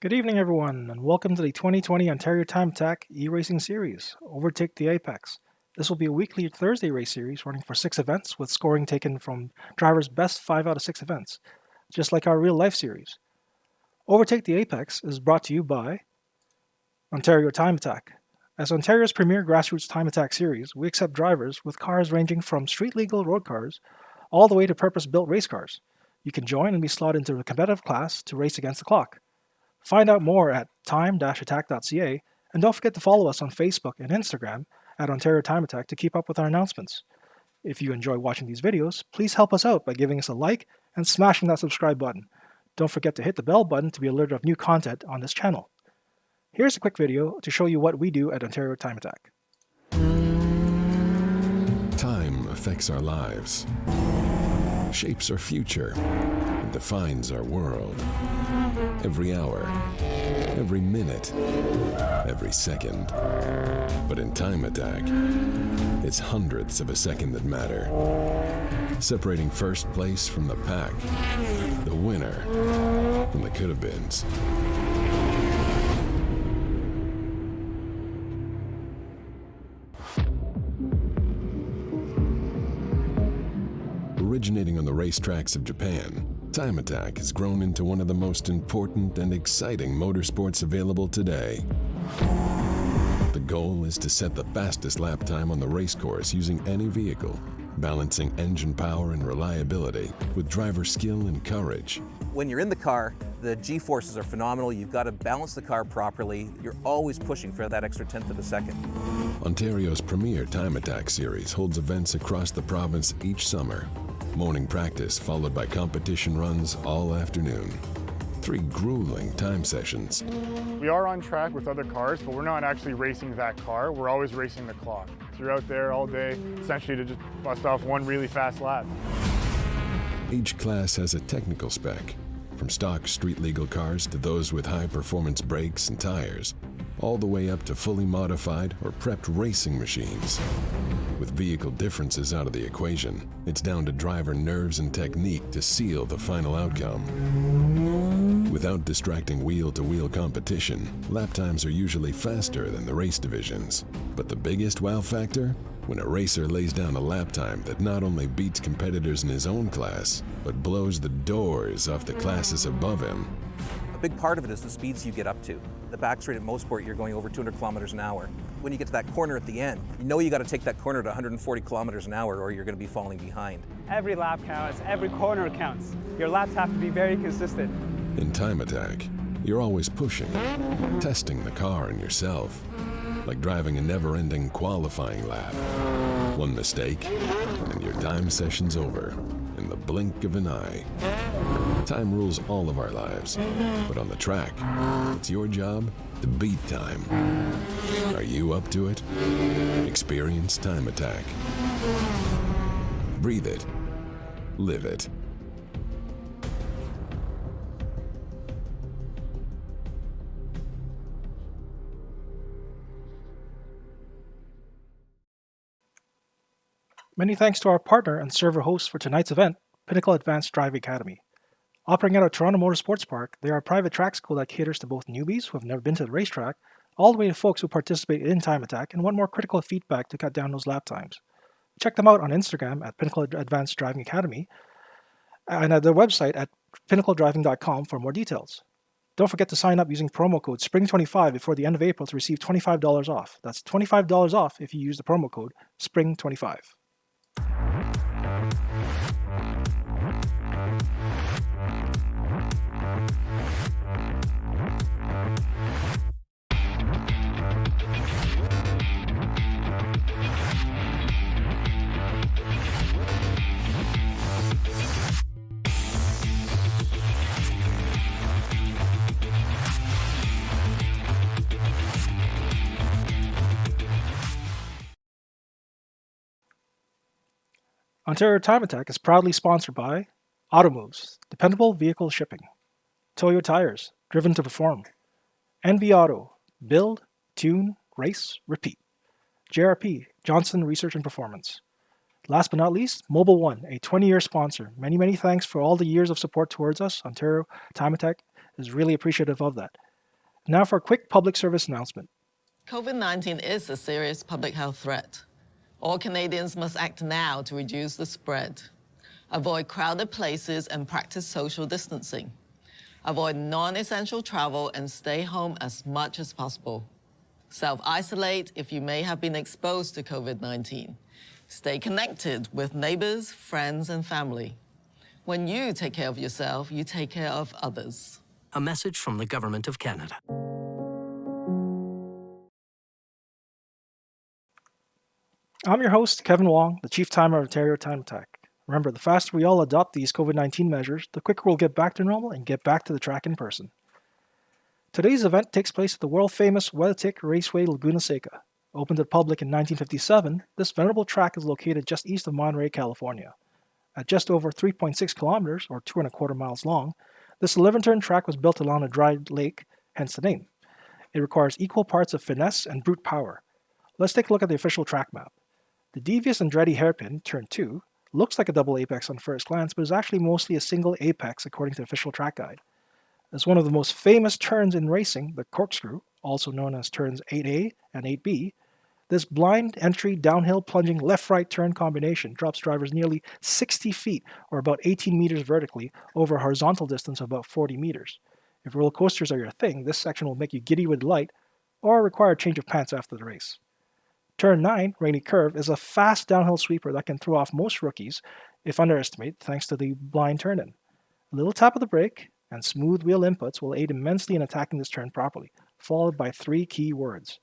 Good evening, everyone, and welcome to the 2020 Ontario Time Attack e-racing series, Overtake the Apex. This will be a weekly Thursday race series running for 6 events with scoring taken from drivers' best 5 out of 6 events, just like our real-life series. Overtake the Apex is brought to you by Ontario Time Attack. As Ontario's premier grassroots time attack series, we accept drivers with cars ranging from street-legal road cars all the way to purpose-built race cars. You can join and be slotted into a competitive class to race against the clock. Find out more at time-attack.ca, and don't forget to follow us on Facebook and Instagram at Ontario Time Attack to keep up with our announcements. If you enjoy watching these videos, please help us out by giving us a like and smashing that subscribe button. Don't forget to hit the bell button to be alerted of new content on this channel. Here's a quick video to show you what we do at Ontario Time Attack. Time affects our lives, shapes our future, and defines our world. Every hour, every minute, every second. But in Time Attack, it's hundredths of a second that matter. Separating first place from the pack, the winner from the could-have-beens. Originating on the racetracks of Japan, Time Attack has grown into one of the most important and exciting motorsports available today. The goal is to set the fastest lap time on the racecourse using any vehicle, balancing engine power and reliability with driver skill and courage. When you're in the car, the G-forces are phenomenal. You've got to balance the car properly. You're always pushing for that extra tenth of a second. Ontario's premier Time Attack series holds events across the province each summer. Morning practice followed by competition runs all afternoon. 3 grueling time sessions. We are on track with other cars, but we're not actually racing that car. We're always racing the clock. So you're out there all day, essentially to just bust off one really fast lap. Each class has a technical spec, from stock street-legal cars to those with high-performance brakes and tires, all the way up to fully modified or prepped racing machines. With vehicle differences out of the equation, it's down to driver nerves and technique to seal the final outcome. Without distracting wheel-to-wheel competition, lap times are usually faster than the race divisions. But the biggest wow factor? When a racer lays down a lap time that not only beats competitors in his own class, but blows the doors off the classes above him. A big part of it is the speeds you get up to. The back straight at Mosport, you're going over 200 kilometers an hour. When you get to that corner at the end, you know you got to take that corner to 140 kilometers an hour or you're going to be falling behind. Every lap counts, every corner counts. Your laps have to be very consistent. In Time Attack, you're always pushing, testing the car and yourself, like driving a never-ending qualifying lap. One mistake, and your time session's over in the blink of an eye. Time rules all of our lives, but on the track, it's your job to beat time. Are you up to it? Experience Time Attack. Breathe it. Live it. Many thanks to our partner and server host for tonight's event, Pinnacle Advanced Driving Academy. Operating out of Toronto Motorsports Park, they are a private track school that caters to both newbies who have never been to the racetrack, all the way to folks who participate in Time Attack and want more critical feedback to cut down those lap times. Check them out on Instagram at Pinnacle Advanced Driving Academy and at their website at pinnacledriving.com for more details. Don't forget to sign up using promo code SPRING25 before the end of April to receive $25 off. That's $25 off if you use the promo code SPRING25. Ontario Time Attack is proudly sponsored by Automoves, dependable vehicle shipping. Toyo Tires, driven to perform. NV Auto, build, tune, race, repeat. JRP, Johnson Research and Performance. Last but not least, Mobile One, a 20-year sponsor. Many thanks for all the years of support towards us. Ontario Time Attack is really appreciative of that. Now for a quick public service announcement. COVID-19 is a serious public health threat. All Canadians must act now to reduce the spread. Avoid crowded places and practice social distancing. Avoid non-essential travel and stay home as much as possible. Self-isolate if you may have been exposed to COVID-19. Stay connected with neighbors, friends, and family. When you take care of yourself, you take care of others. A message from the Government of Canada. I'm your host, Kevin Wong, the Chief Timer of Ontario Time Attack. Remember, the faster we all adopt these COVID-19 measures, the quicker we'll get back to normal and get back to the track in person. Today's event takes place at the world-famous Overtake Raceway Laguna Seca. Opened to the public in 1957, this venerable track is located just east of Monterey, California. At just over 3.6 kilometers, or 2.25 miles long, this 11-turn track was built along a dry lake, hence the name. It requires equal parts of finesse and brute power. Let's take a look at the official track map. The devious Andretti hairpin, turn 2, looks like a double apex on first glance, but is actually mostly a single apex according to the official track guide. As one of the most famous turns in racing, the corkscrew, also known as turns 8A and 8B, this blind entry downhill plunging left-right turn combination drops drivers nearly 60 feet or about 18 meters vertically over a horizontal distance of about 40 meters. If roller coasters are your thing, this section will make you giddy with delight or require a change of pants after the race. Turn 9, Rainy Curve, is a fast downhill sweeper that can throw off most rookies if underestimated thanks to the blind turn-in. A little tap of the brake and smooth wheel inputs will aid immensely in attacking this turn properly, followed by 3 key words.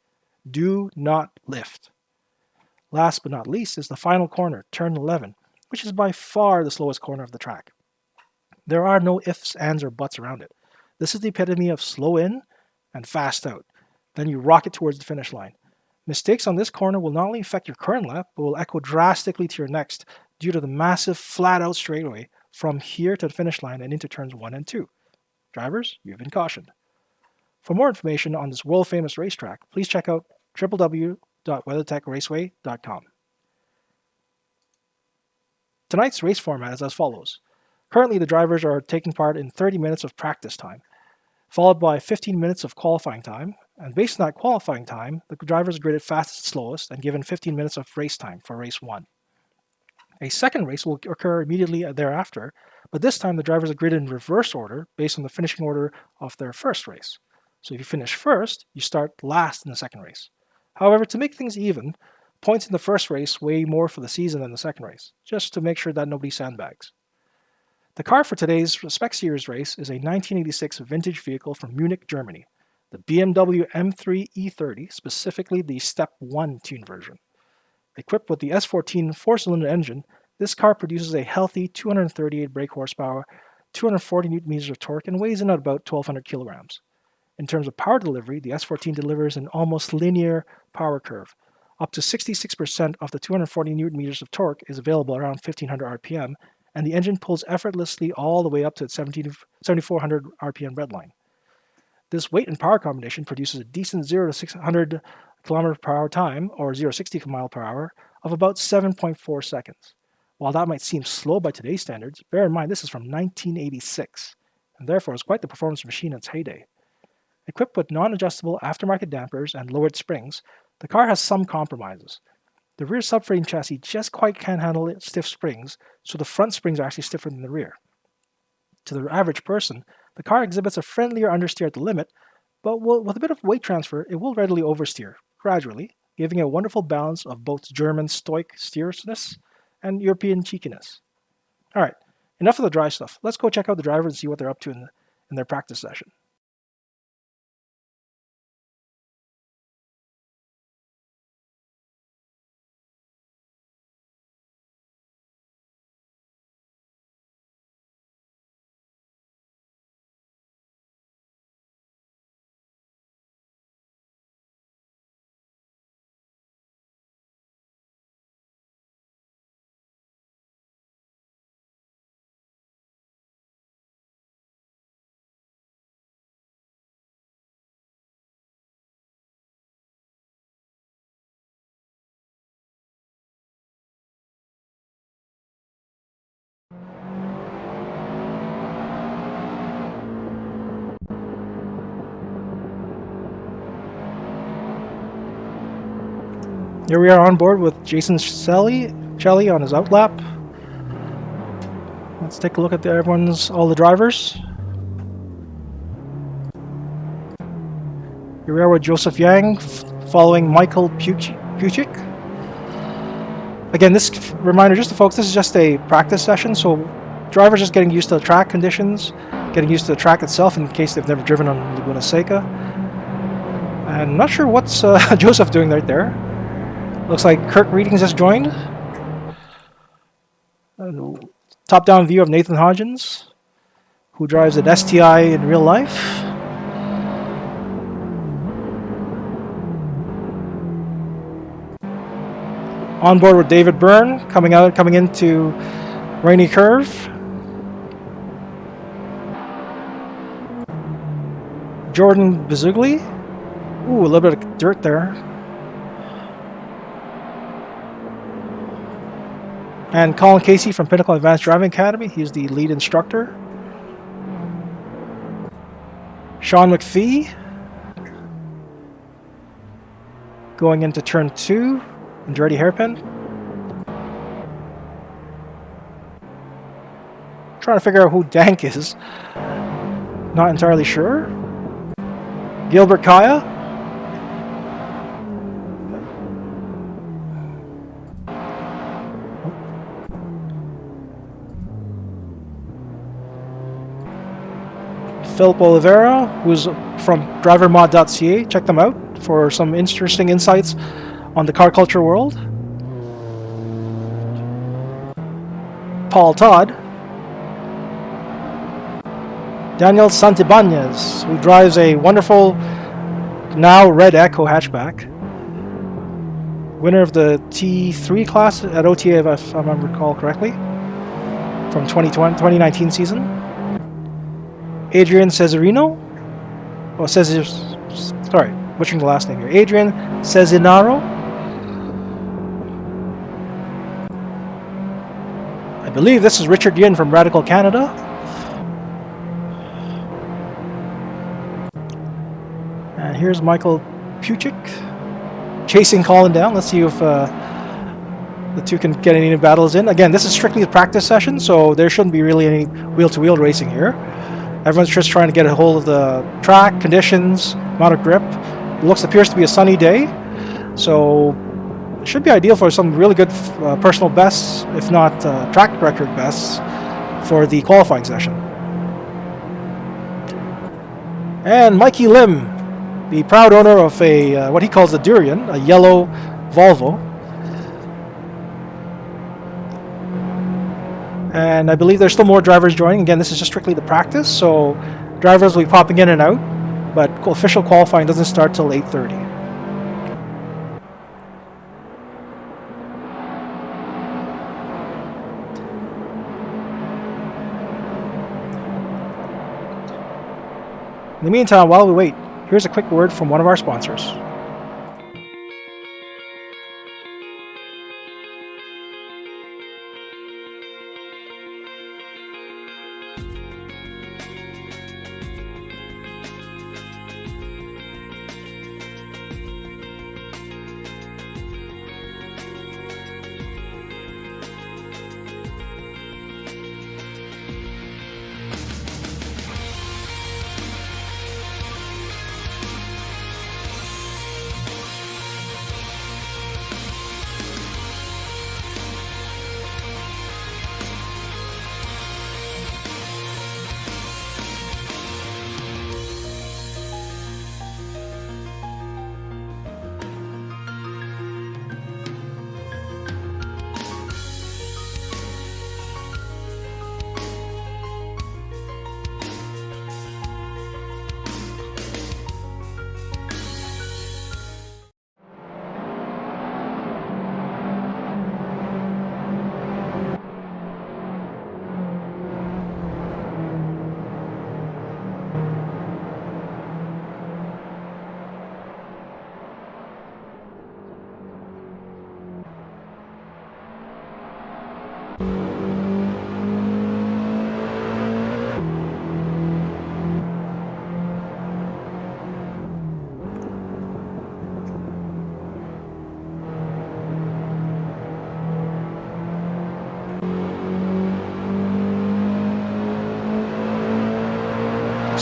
Do not lift. Last but not least is the final corner, turn 11, which is by far the slowest corner of the track. There are no ifs, ands, or buts around it. This is the epitome of slow in and fast out. Then you rocket towards the finish line. Mistakes on this corner will not only affect your current lap, but will echo drastically to your next due to the massive flat-out straightaway from here to the finish line and into turns 1 and 2. Drivers, you've been cautioned. For more information on this world-famous racetrack, please check out www.weathertechraceway.com. Tonight's race format is as follows. Currently, the drivers are taking part in 30 minutes of practice time, followed by 15 minutes of qualifying time, and based on that qualifying time, the drivers are graded fastest, slowest, and given 15 minutes of race time for race 1. A second race will occur immediately thereafter, but this time the drivers are graded in reverse order based on the finishing order of their first race. So if you finish first, you start last in the second race. However, to make things even, points in the first race weigh more for the season than the second race, just to make sure that nobody sandbags. The car for today's Spec Series race is a 1986 vintage vehicle from Munich, Germany, the BMW M3 E30, specifically the Step 1 tune version. Equipped with the S14 4-cylinder engine, this car produces a healthy 238 brake horsepower, 240 Nm of torque, and weighs in at about 1,200 kilograms. In terms of power delivery, the S14 delivers an almost linear power curve. Up to 66% of the 240 Nm of torque is available around 1,500 RPM, and the engine pulls effortlessly all the way up to its 7,400 RPM redline. This weight and power combination produces a decent 0 to 600 km per hour time, or 0 to 60 mile per hour, of about 7.4 seconds. While that might seem slow by today's standards, bear in mind this is from 1986, and therefore is quite the performance machine in its heyday. Equipped with non-adjustable aftermarket dampers and lowered springs, the car has some compromises. The rear subframe chassis just quite can't handle stiff springs, so the front springs are actually stiffer than the rear. To the average person, the car exhibits a friendlier understeer at the limit, but with a bit of weight transfer, it will readily oversteer, gradually, giving a wonderful balance of both German stoic steersness and European cheekiness. Alright, enough of the dry stuff. Let's go check out the drivers and see what they're up to in their practice session. Here we are on board with Jason Shelley on his outlap. Let's take a look at all the drivers. Here we are with Joseph Yang following Michael Puchik. Again, this reminder, just to folks, this is just a practice session, so drivers just getting used to the track conditions, getting used to the track itself in case they've never driven on Laguna Seca. And I'm not sure what's Joseph doing right there. Looks like Kirk Readings has joined. Top-down view of Nathan Hodgins, who drives an STI in real life. On board with David Byrne, coming into Rainy Curve. Jordan Bizugli. Ooh, a little bit of dirt there. And Colin Casey from Pinnacle Advanced Driving Academy. He's the lead instructor. Sean McPhee. Going into turn 2. Andretti hairpin. Trying to figure out who Dank is. Not entirely sure. Gilbert Kaya. Philip Oliveira, who's from drivermod.ca. Check them out for some interesting insights on the car culture world. Paul Todd. Daniel Santibanez, who drives a wonderful, now red Echo hatchback. Winner of the T3 class at OTA, if I recall correctly, from 2019 season. Adrian Cesarino. Oh, sorry, butchering the last name here. Adrian Cezinaro. I believe this is Richard Yin from Radical Canada. And here's Michael Puchik chasing Colin down. Let's see if the two can get any battles in. Again, this is strictly a practice session, so there shouldn't be really any wheel-to-wheel racing here. Everyone's just trying to get a hold of the track, conditions, amount of grip. It appears to be a sunny day, so it should be ideal for some really good personal bests, if not track record bests, for the qualifying session. And Mikey Lim, the proud owner of a what he calls a durian, a yellow Volvo. And I believe there's still more drivers joining. Again, this is just strictly the practice, so drivers will be popping in and out, but official qualifying doesn't start till 8:30. In the meantime, while we wait, here's a quick word from one of our sponsors.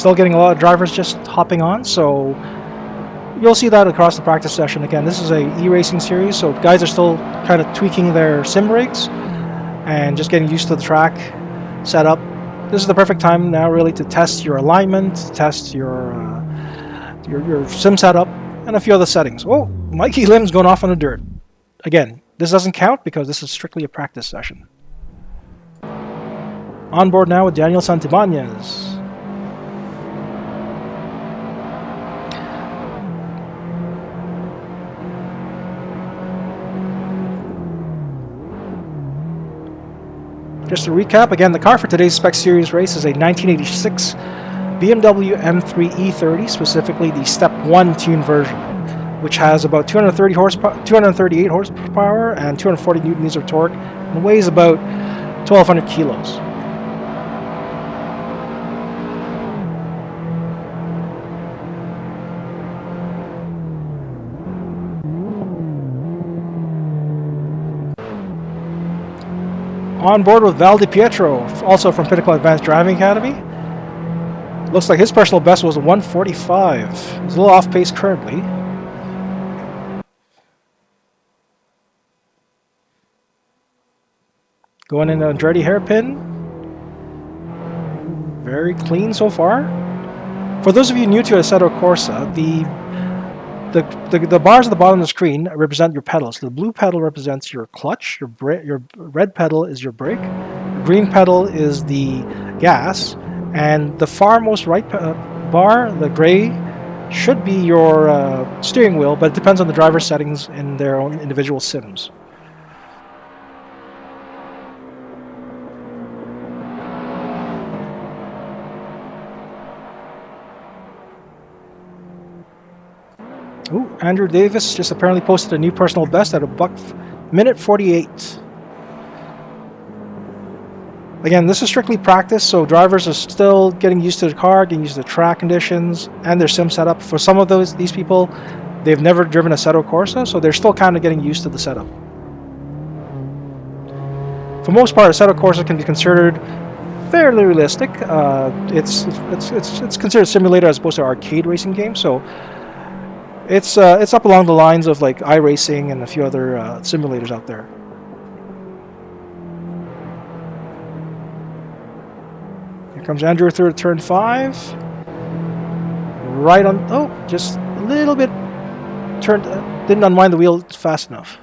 still getting a lot of drivers just hopping on, so you'll see that across the practice session. Again, this is a e-racing series, so guys are still kind of tweaking their sim rigs and just getting used to the track setup. This is the perfect time now, really, to test your alignment, test your sim setup, and a few other settings. Oh, Mikey Lim's going off on the dirt. Again, this doesn't count because this is strictly a practice session. On board now with Daniel Santibanez. Just to recap, again, the car for today's Spec Series race is a 1986 BMW M3 E30, specifically the Step 1 tuned version, which has about 238 horsepower and 240 newton-meters of torque, and weighs about 1,200 kilos. On board with Val Di Pietro, also from Pinnacle Advanced Driving Academy. Looks like his personal best was a 145. He's a little off pace currently. Going into Andretti hairpin. Very clean so far. For those of you new to Assetto Corsa, the bars at the bottom of the screen represent your pedals. The blue pedal represents your clutch, your red pedal is your brake, the green pedal is the gas, and the far most right bar, the gray, should be your steering wheel, but it depends on the driver's settings in their own individual sims. Ooh, Andrew Davis just apparently posted a new personal best at a minute 48. Again, this is strictly practice, so drivers are still getting used to the car, getting used to the track conditions, and their sim setup. For some of these people, they've never driven a Assetto Corsa, so they're still kind of getting used to the setup. For most part, Assetto Corsa can be considered fairly realistic. It's considered a simulator as opposed to an arcade racing game, so it's up along the lines of like iRacing and a few other simulators out there. Here comes Andrew through turn 5. Right on. Oh, just a little bit turned. Didn't unwind the wheel fast enough.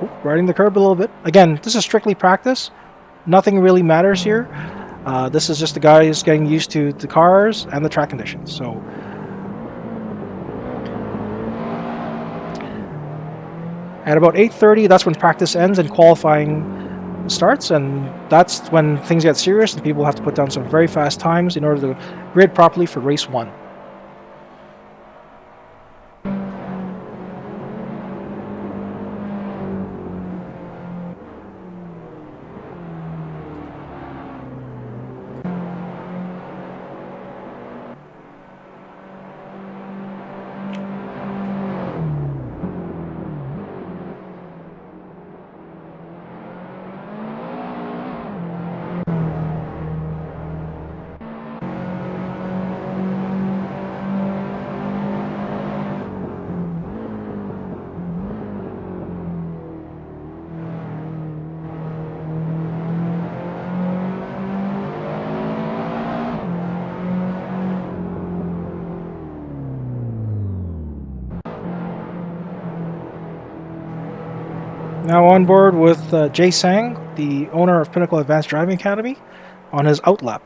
Oh, riding the curb a little bit. Again, this is strictly practice. Nothing really matters here. This is just the guys getting used to the cars and the track conditions. So, at about 8:30, that's when practice ends and qualifying starts, and that's when things get serious and people have to put down some very fast times in order to grid properly for race 1. Now on board with Jay Sang, the owner of Pinnacle Advanced Driving Academy, on his outlap.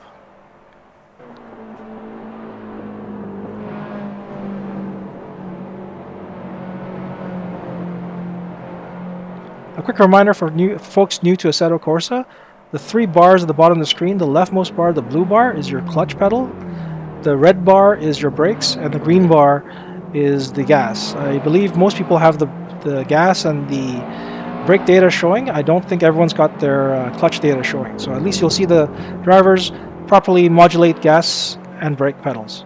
A quick reminder for folks new to Assetto Corsa, the 3 bars at the bottom of the screen, the leftmost bar, the blue bar, is your clutch pedal, the red bar is your brakes, and the green bar is the gas. I believe most people have the gas and the brake data showing. I don't think everyone's got their clutch data showing, so at least you'll see the drivers properly modulate gas and brake pedals.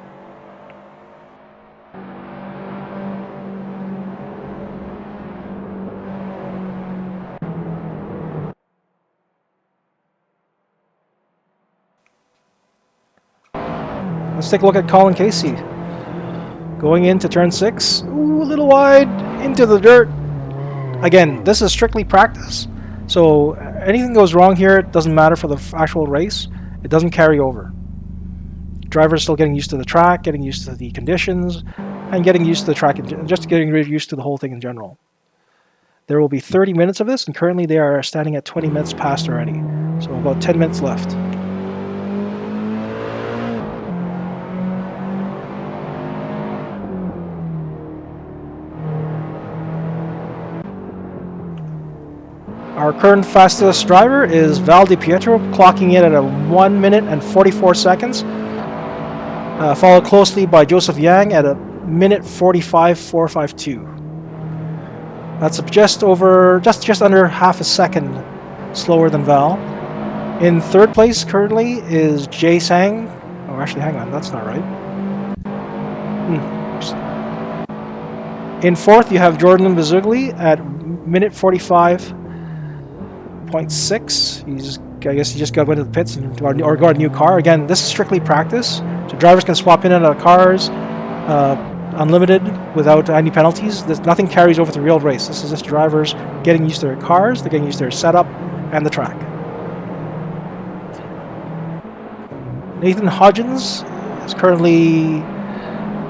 Let's take a look at Colin Casey. Going into turn 6. Ooh, a little wide. Into the dirt. Again, this is strictly practice. So anything goes wrong here, it doesn't matter for the actual race. It doesn't carry over. Drivers still getting used to the track, getting used to the conditions, and getting used to the track, just getting used to the whole thing in general. There will be 30 minutes of this, and currently they are standing at 20 minutes past already. So about 10 minutes left. Our current fastest driver is Val Di Pietro, clocking in at a 1 minute and 44 seconds. Followed closely by Joseph Yang at a minute 45.452. That's just under half a second slower than Val. In third place currently is Jay Sang. Oh, actually, hang on, that's not right. In fourth, you have Jordan Bazugli at minute 45.6. I guess he just went to the pits or got a new car. Again, this is strictly practice, so drivers can swap in and out of cars, unlimited, without any penalties. Nothing carries over to the real race. This is just drivers getting used to their cars, they're getting used to their setup and the track. Nathan Hodgins is currently,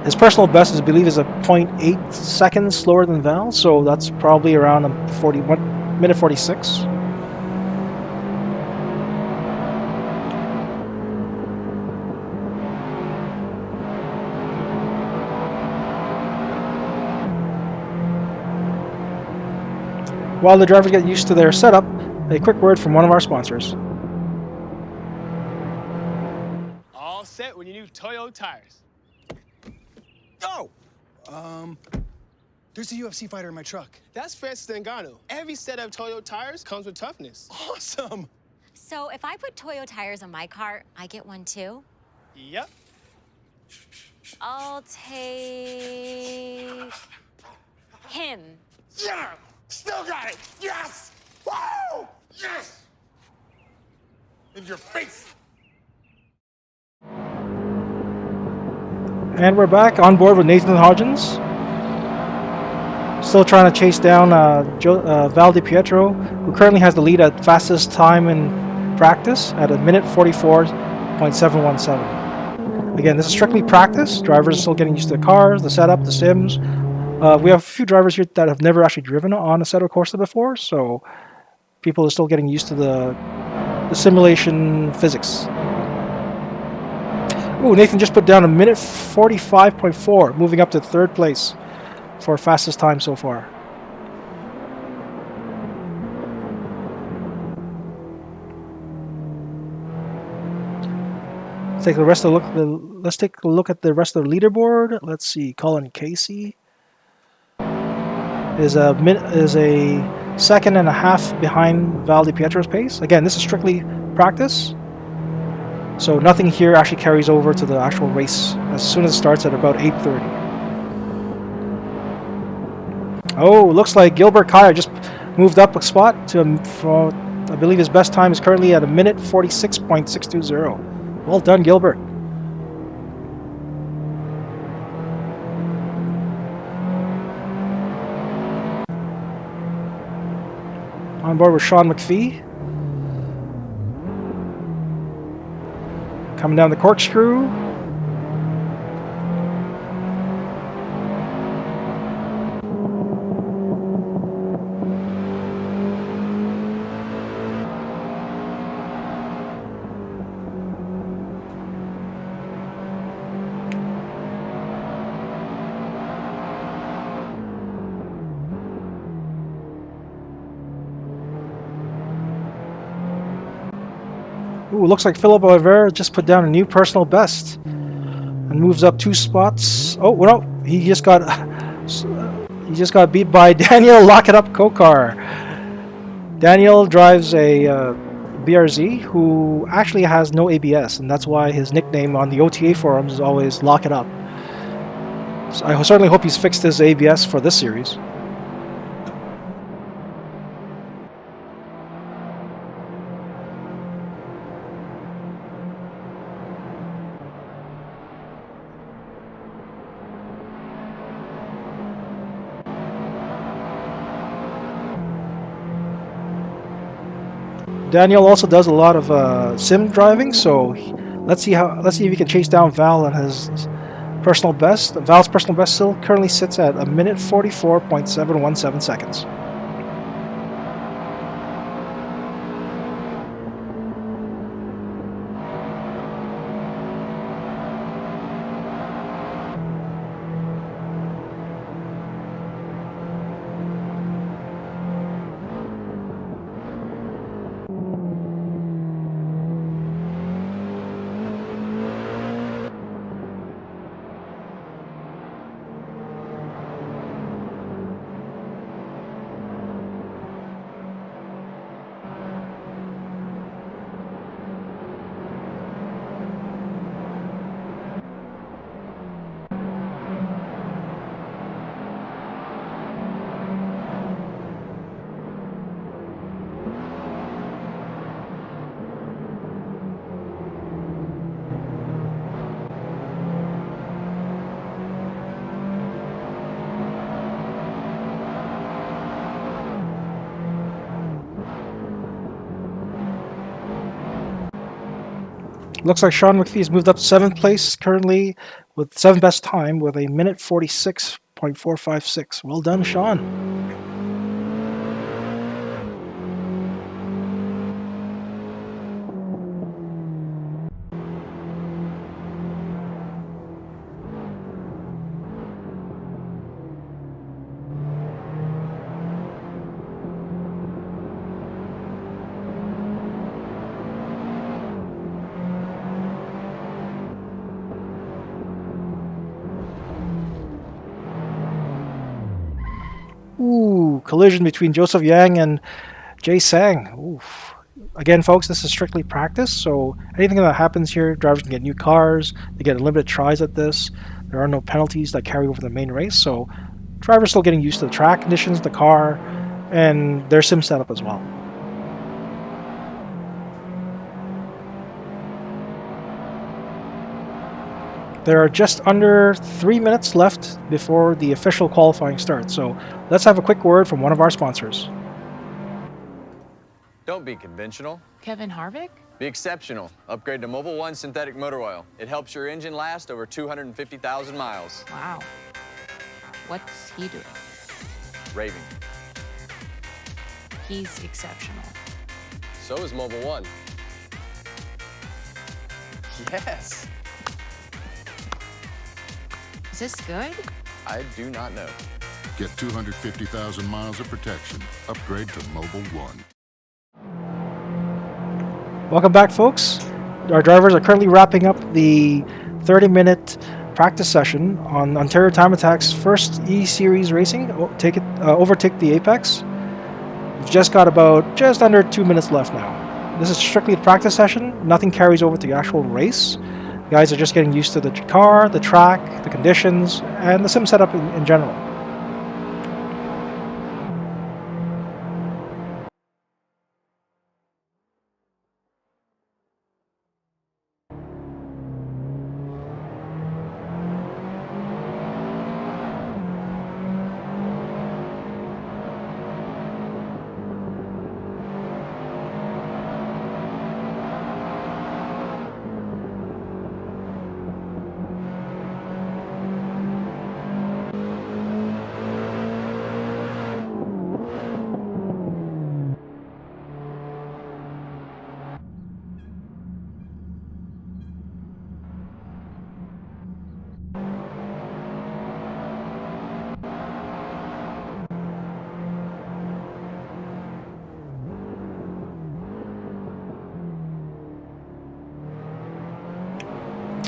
his personal best, I believe, is a 0.8 seconds slower than Val, so that's probably around minute 46. While the drivers get used to their setup, a quick word from one of our sponsors. All set with your new Toyo tires. Oh! There's a UFC fighter in my truck. That's Francis Ngannou. Every set of Toyo tires comes with toughness. Awesome! So if I put Toyo tires on my car, I get one too? Yep. I'll take him. Yeah! Still got it! Yes! Woo! Yes! In your face! And we're back on board with Nathan Hodgins. Still trying to chase down Val Di Pietro, who currently has the lead at fastest time in practice at a minute 44.717. Again, this is strictly practice. Drivers are still getting used to the cars, the setup, the sims. We have a few drivers here that have never actually driven on a Assetto Corsa before, so people are still getting used to the simulation physics. Ooh, Nathan just put down a minute 45.4, moving up to third place for fastest time so far. Let's take a look at the rest of the leaderboard. Let's see. Colin Casey is a second and a half behind Val Di Pietro's pace. Again, this is strictly practice, so nothing here actually carries over to the actual race as soon as it starts at about 8:30. Oh, looks like Gilbert Kyer just moved up a spot to, I believe his best time is currently at a minute 46.620. Well done, Gilbert. On board with Sean McPhee. Coming down the corkscrew. Ooh, looks like Philip Oliveira just put down a new personal best and moves up 2 spots. Oh, well, no, he just got beat by Daniel Lock It Up Kokar. Daniel drives a BRZ who actually has no ABS, and that's why his nickname on the OTA forums is always Lock It Up. So I certainly hope he's fixed his ABS for this series. Daniel also does a lot of sim driving, so let's see if he can chase down Val and his personal best. Val's personal best still currently sits at 1 minute 44.717 seconds. Looks like Sean McPhee has moved up to 7th place currently with 7th best time with 1 minute 46.456. Well done, Sean. Ooh, collision between Joseph Yang and Jay Sang. Oof. Again, folks, this is strictly practice, so anything that happens here, drivers can get new cars, they get unlimited tries at this. There are no penalties that carry over the main race, so drivers still getting used to the track conditions, the car, and their sim setup as well. There are just under 3 minutes left before the official qualifying starts, so let's have a quick word from one of our sponsors. Don't be conventional. Kevin Harvick? Be exceptional. Upgrade to Mobil 1 synthetic motor oil. It helps your engine last over 250,000 miles. Wow. What's he doing? Raving. He's exceptional. So is Mobil 1. Yes. Is this good? I do not know. Get 250,000 miles of protection. Upgrade to Mobil 1. Welcome back, folks. Our drivers are currently wrapping up the 30-minute practice session on Ontario Time Attack's first E-Series racing, Overtake the Apex. We've just got about just under 2 minutes left now. This is strictly a practice session. Nothing carries over to the actual race. The guys are just getting used to the car, the track, the conditions, and the sim setup in general.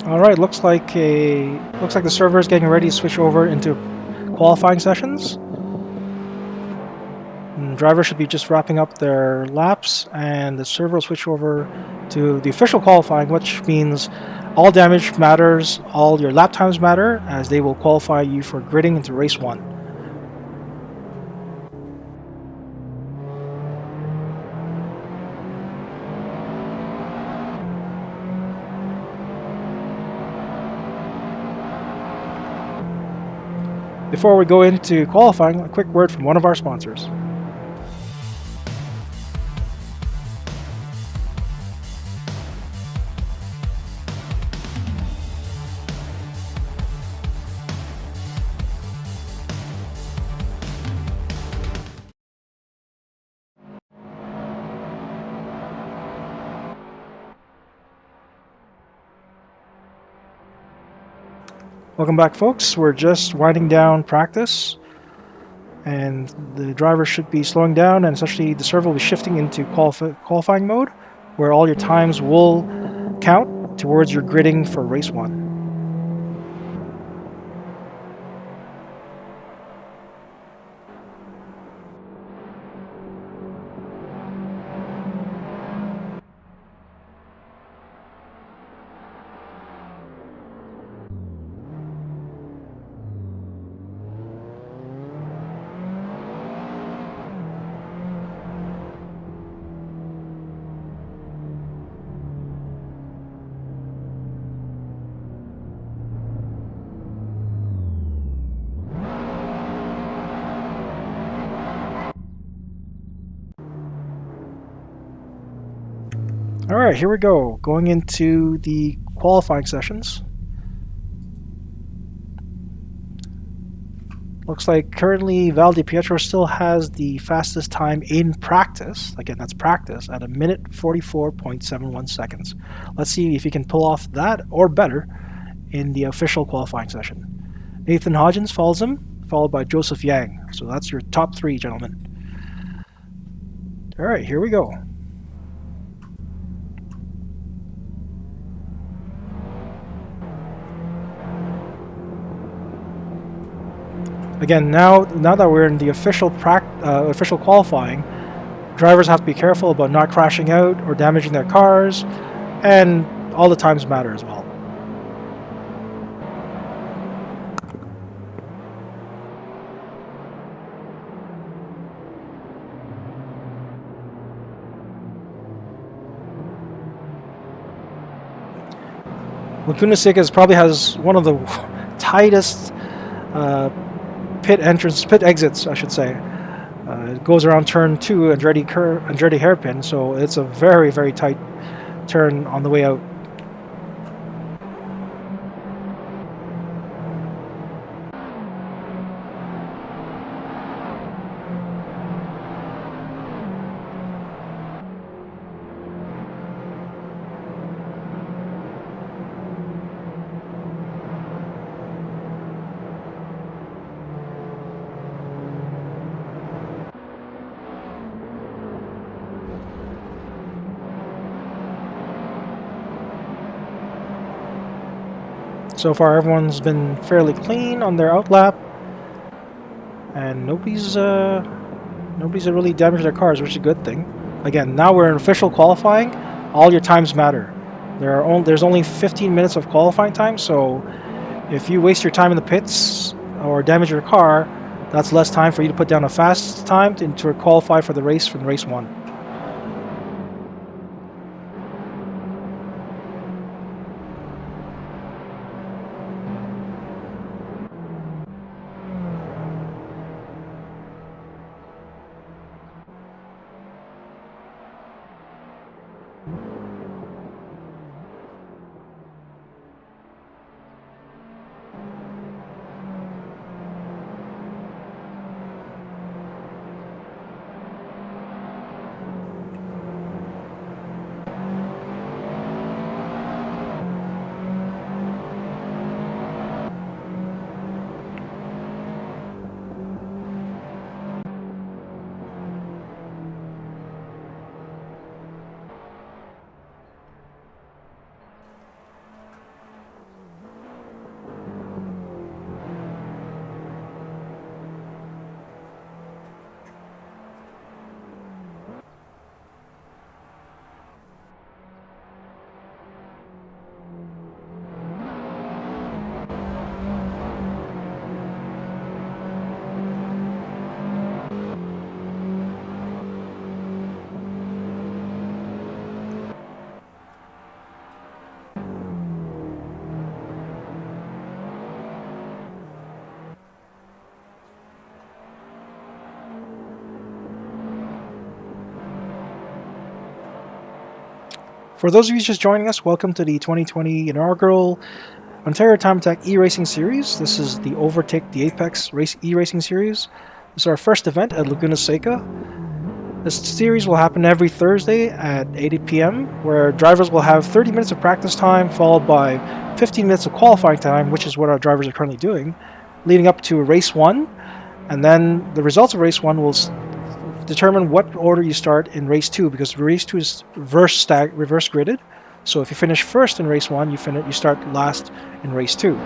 All right, looks like the server is getting ready to switch over into qualifying sessions. And drivers should be just wrapping up their laps, and the server will switch over to the official qualifying, which means all damage matters, all your lap times matter, as they will qualify you for gridding into race 1. Before we go into qualifying, a quick word from one of our sponsors. Welcome back, folks. We're just winding down practice, and the driver should be slowing down, and essentially the server will be shifting into qualifying mode, where all your times will count towards your gridding for race 1. All right, here we go. Going into the qualifying sessions. Looks like currently Val Di Pietro still has the fastest time in practice. Again, that's practice at 1 minute 44.71 seconds. Let's see if he can pull off that or better in the official qualifying session. Nathan Hodgins follows him, followed by Joseph Yang. So that's your top 3, gentlemen. All right, here we go. Again, now that we're in the official qualifying, drivers have to be careful about not crashing out or damaging their cars, and all the times matter as well. Laguna Seca probably has one of the tightest pit exits, I should say. It goes around turn 2, Andretti hairpin, so it's a very, very tight turn on the way out. So far, everyone's been fairly clean on their outlap, and nobody's really damaged their cars, which is a good thing. Again, now we're in official qualifying. All your times matter. There's only 15 minutes of qualifying time, so if you waste your time in the pits or damage your car, that's less time for you to put down a fast time to qualify for the race from race 1. For those of you just joining us, welcome to the 2020 inaugural Ontario Time Attack e-racing series. This is the Overtake the Apex e-racing series. This is our first event at Laguna Seca. This series will happen every Thursday at 8 p.m., where drivers will have 30 minutes of practice time, followed by 15 minutes of qualifying time, which is what our drivers are currently doing, leading up to race 1. And then the results of race 1 will determine what order you start in race 2, because race 2 is reverse gridded. So if you finish first in race 1, you start last in race 2.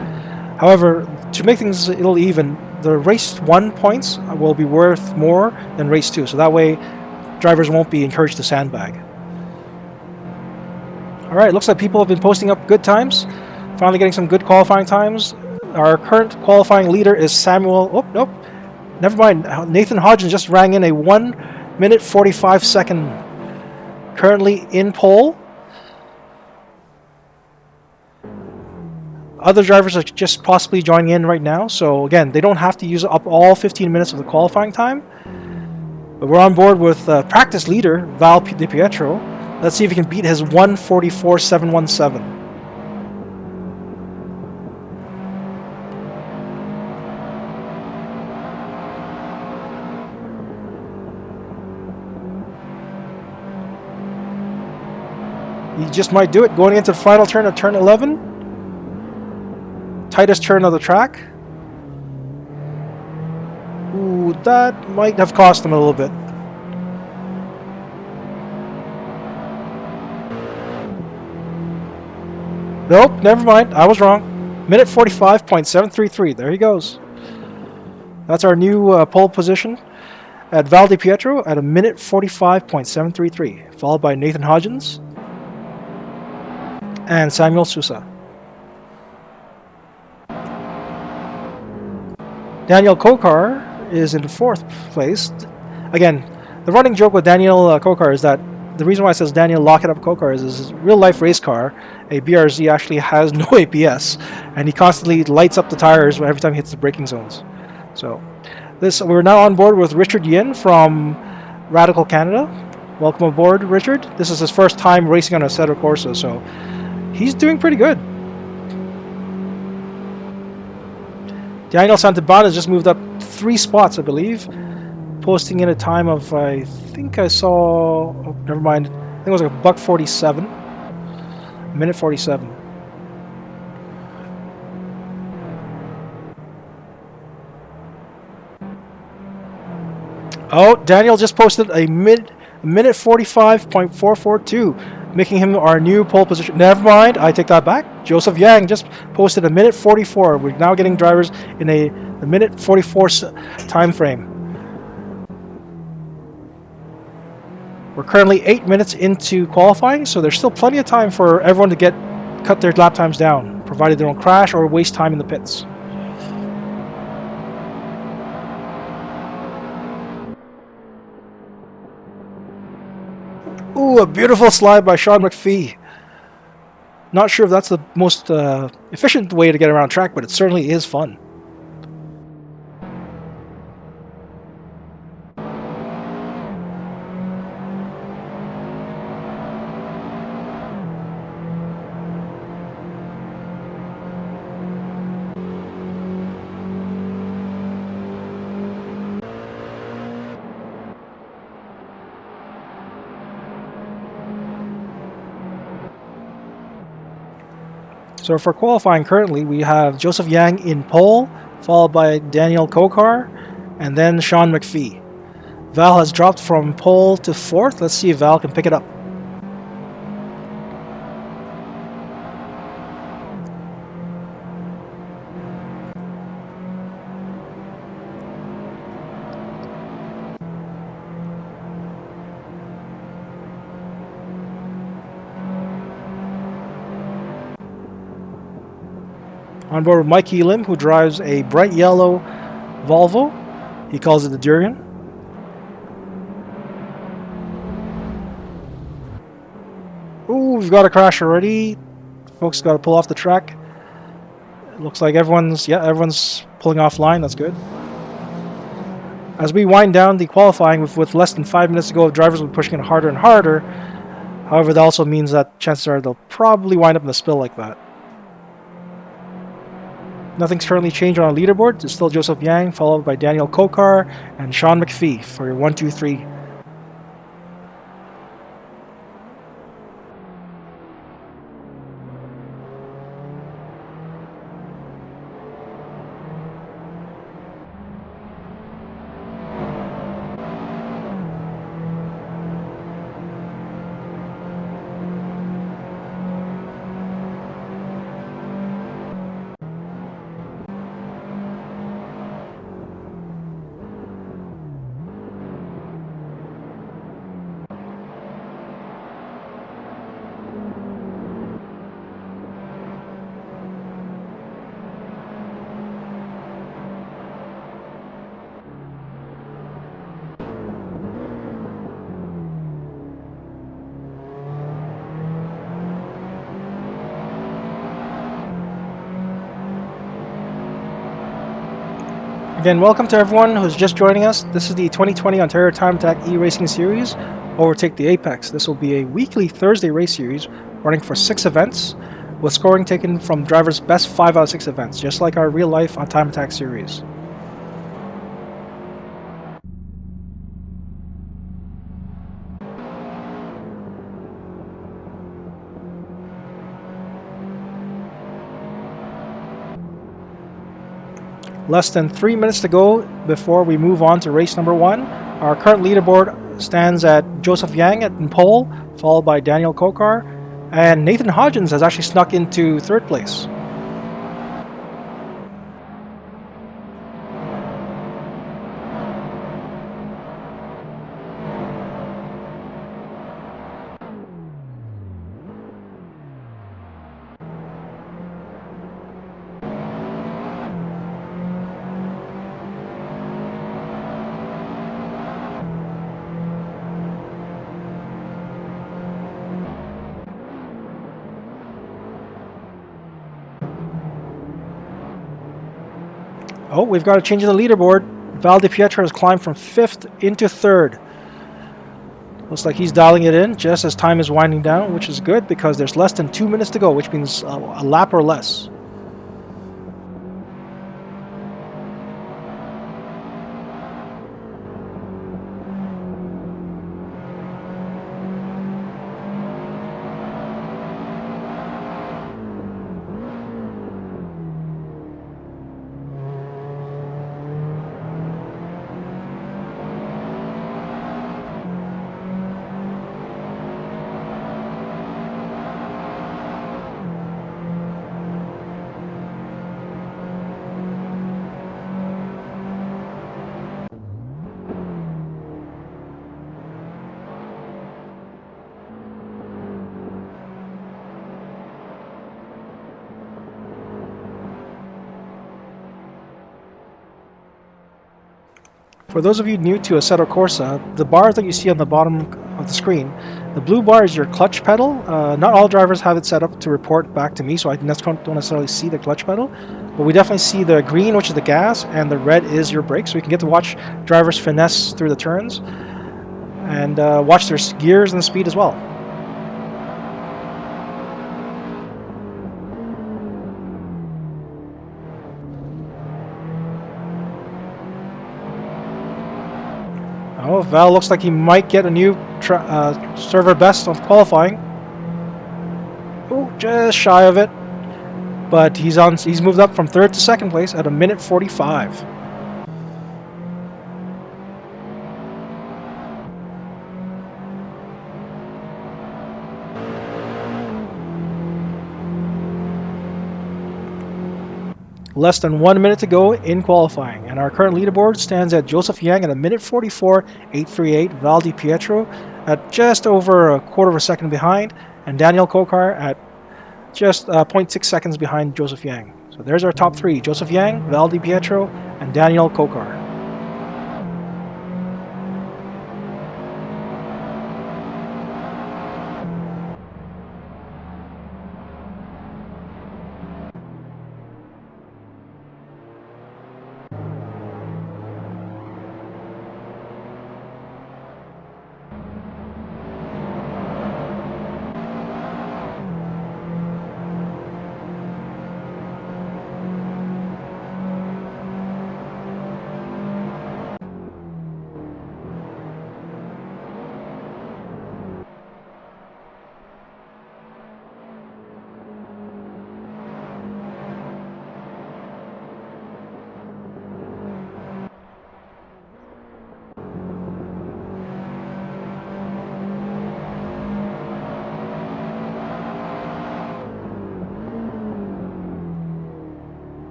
However, to make things a little even, the race 1 points will be worth more than race 2. So that way, drivers won't be encouraged to sandbag. All right, looks like people have been posting up good times. Finally getting some good qualifying times. Our current qualifying leader is Samuel. Oh, nope. Never mind. Nathan Hodgins just rang in a 1 minute 45 second. Currently in pole. Other drivers are just possibly joining in right now. So again, they don't have to use up all 15 minutes of the qualifying time. But we're on board with practice leader, Val Di Pietro. Let's see if he can beat his 1:44.717. He just might do it. Going into the final turn of turn 11. Tightest turn of the track. Ooh, that might have cost him a little bit. Nope, never mind. I was wrong. Minute 45.733. There he goes. That's our new pole position at Val Di Pietro at a minute 45.733, followed by Nathan Hodgins and Samuel Sousa. Daniel Kokar is in 4th place. Again, the running joke with Daniel Kokar is that the reason why it says Daniel Lock It Up Kokar is his real-life race car, a BRZ, actually has no ABS, and he constantly lights up the tires every time he hits the braking zones. So, we're now on board with Richard Yin from Radical Canada. Welcome aboard, Richard. This is his first time racing on a Assetto Corsa, so he's doing pretty good. Daniel Santaban has just moved up 3 spots, I believe, posting in a time of, I think I saw, oh, never mind, I think it was like a buck 47, minute 47. Oh, Daniel just posted a minute 45.442, making him our new pole position. Never mind, I take that back. Joseph Yang just posted a minute 44. We're now getting drivers in a minute 44 time frame. We're currently 8 minutes into qualifying, so there's still plenty of time for everyone to cut their lap times down, provided they don't crash or waste time in the pits. Ooh, a beautiful slide by Sean McPhee. Not sure if that's the most efficient way to get around track, but it certainly is fun. So for qualifying currently, we have Joseph Yang in pole, followed by Daniel Kokar, and then Sean McPhee. Val has dropped from pole to 4th. Let's see if Val can pick it up. On board with Mikey Lim, who drives a bright yellow Volvo. He calls it the Durian. Ooh, we've got a crash already. Folks got to pull off the track. It looks like everyone's pulling offline. That's good. As we wind down the qualifying with less than 5 minutes to go, drivers will be pushing it harder and harder. However, that also means that chances are they'll probably wind up in a spill like that. Nothing's currently changed on our leaderboard. It's still Joseph Yang, followed by Daniel Kokar and Sean McPhee for your 1, 2, 3. Again, welcome to everyone who's just joining us. This is the 2020 Ontario Time Attack e-racing series, Overtake the Apex. This will be a weekly Thursday race series running for 6 events, with scoring taken from drivers' best 5 out of 6 events, just like our real-life on Time Attack series. Less than 3 minutes to go before we move on to race number 1. Our current leaderboard stands at Joseph Yang in pole, followed by Daniel Kokar, and Nathan Hodgins has actually snuck into 3rd place. Oh, we've got a change in the leaderboard. Val DiPietro has climbed from 5th into 3rd. Looks like he's dialing it in just as time is winding down, which is good because there's less than 2 minutes to go, which means a lap or less. For those of you new to Assetto Corsa, the bars that you see on the bottom of the screen, the blue bar is your clutch pedal. Not all drivers have it set up to report back to me, so I don't necessarily see the clutch pedal. But we definitely see the green, which is the gas, and the red is your brakes. So we can get to watch drivers finesse through the turns and watch their gears and the speed as well. Oh, Val looks like he might get a new server best on qualifying. Oh, just shy of it. But he's moved up from 3rd to 2nd place at 1:45. Less than 1 minute to go in qualifying, and our current leaderboard stands at Joseph Yang at 1:44.838, Val DiPietro at just over a quarter of a second behind, and Daniel Kokar at just 0.6 seconds behind Joseph Yang. So there's our top 3, Joseph Yang, Val DiPietro, and Daniel Kokar.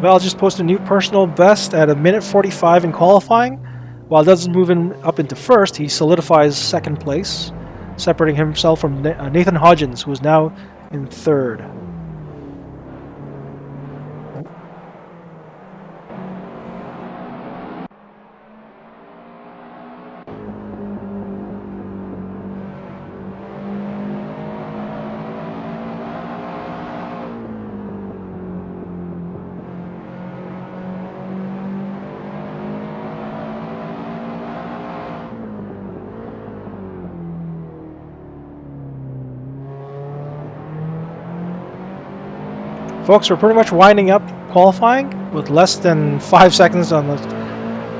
Val just posted a new personal best at 1:45 in qualifying. While it doesn't move him up into 1st, he solidifies 2nd place, separating himself from Nathan Hodgins, who is now in 3rd. Folks, we're pretty much winding up qualifying with less than 5 seconds on the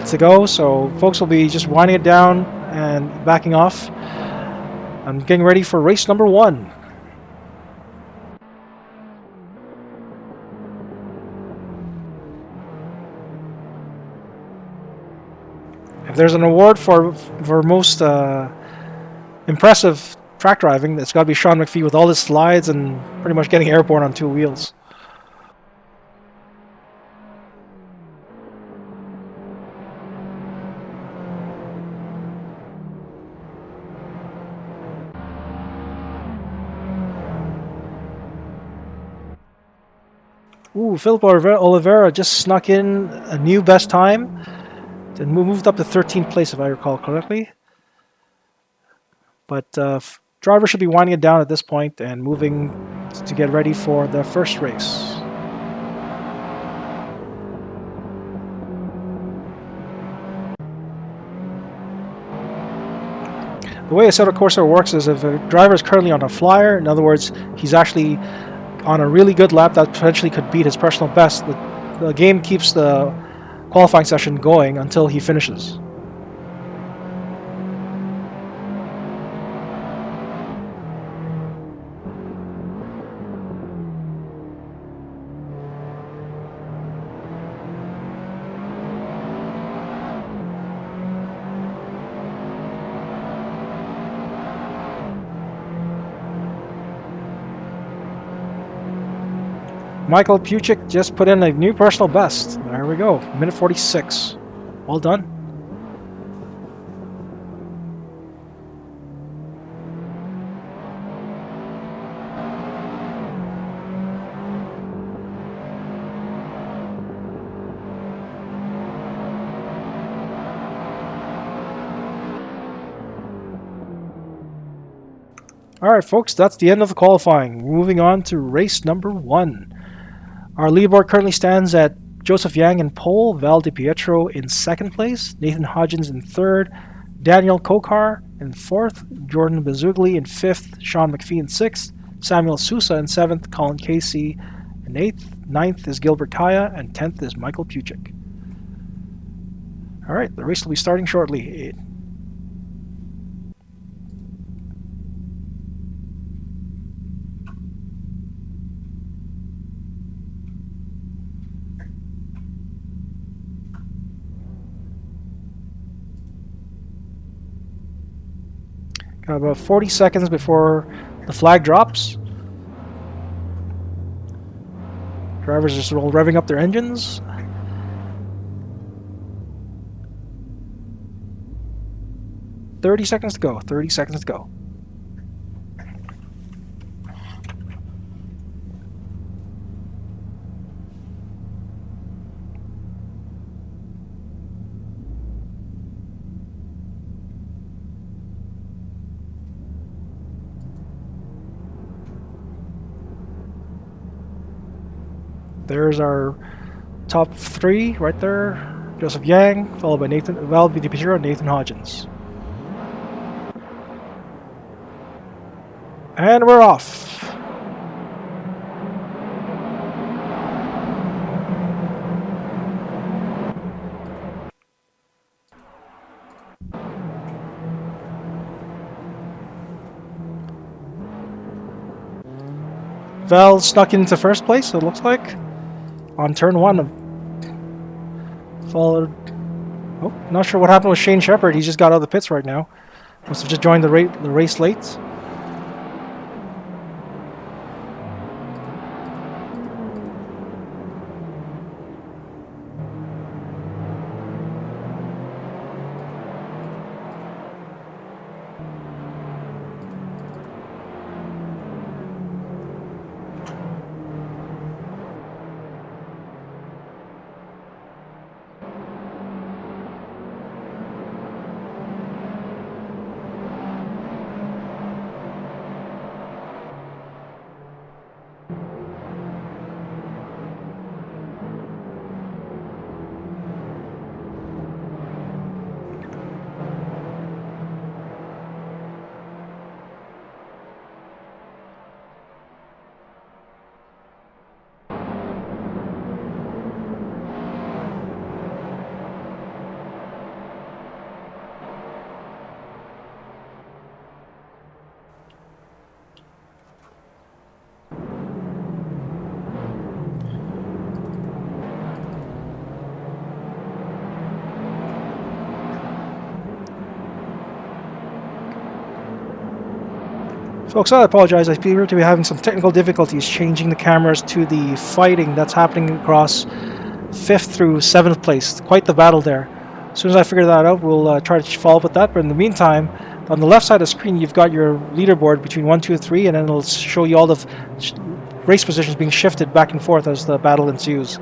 to go, so folks will be just winding it down and backing off. I'm getting ready for race number 1. If there's an award for most impressive track driving, it's got to be Sean McPhee with all his slides and pretty much getting airborne on 2 wheels. Ooh, Philip Oliveira just snuck in a new best time. Then moved up to 13th place, if I recall correctly. But driver should be winding it down at this point and moving to get ready for the first race. The way Assetto Corsa works is if a driver is currently on a flyer, in other words, he's actually on a really good lap that potentially could beat his personal best, the game keeps the qualifying session going until he finishes. Michael Puchik just put in a new personal best. There we go, minute 46. Well done. Alright folks, that's the end of the qualifying. Moving on to race number 1. Our leaderboard currently stands at Joseph Yang in pole, Val Di Pietro in 2nd place, Nathan Hodgins in 3rd, Daniel Kokar in 4th, Jordan Bazugli in 5th, Sean McPhee in 6th, Samuel Sousa in 7th, Colin Casey in 8th, 9th is Gilbert Kaya, and 10th is Michael Puchik. Alright, the race will be starting shortly. Got about 40 seconds before the flag drops. Drivers just all revving up their engines. "30 seconds to go, 30 seconds to go. There's our top 3 right there. Joseph Yang, followed by Val Di Pietro, and Nathan Hodgins. And we're off. Val snuck into 1st place, it looks like, on turn 1. Followed... Oh, not sure what happened with Shane Shepard. He just got out of the pits right now. Must have just joined the race late. Folks, I apologize. I appear to be having some technical difficulties changing the cameras to the fighting that's happening across 5th through 7th place. Quite the battle there. As soon as I figure that out, we'll try to follow up with that. But in the meantime, on the left side of the screen, you've got your leaderboard between 1, 2, 3, and then it'll show you all the race positions being shifted back and forth as the battle ensues.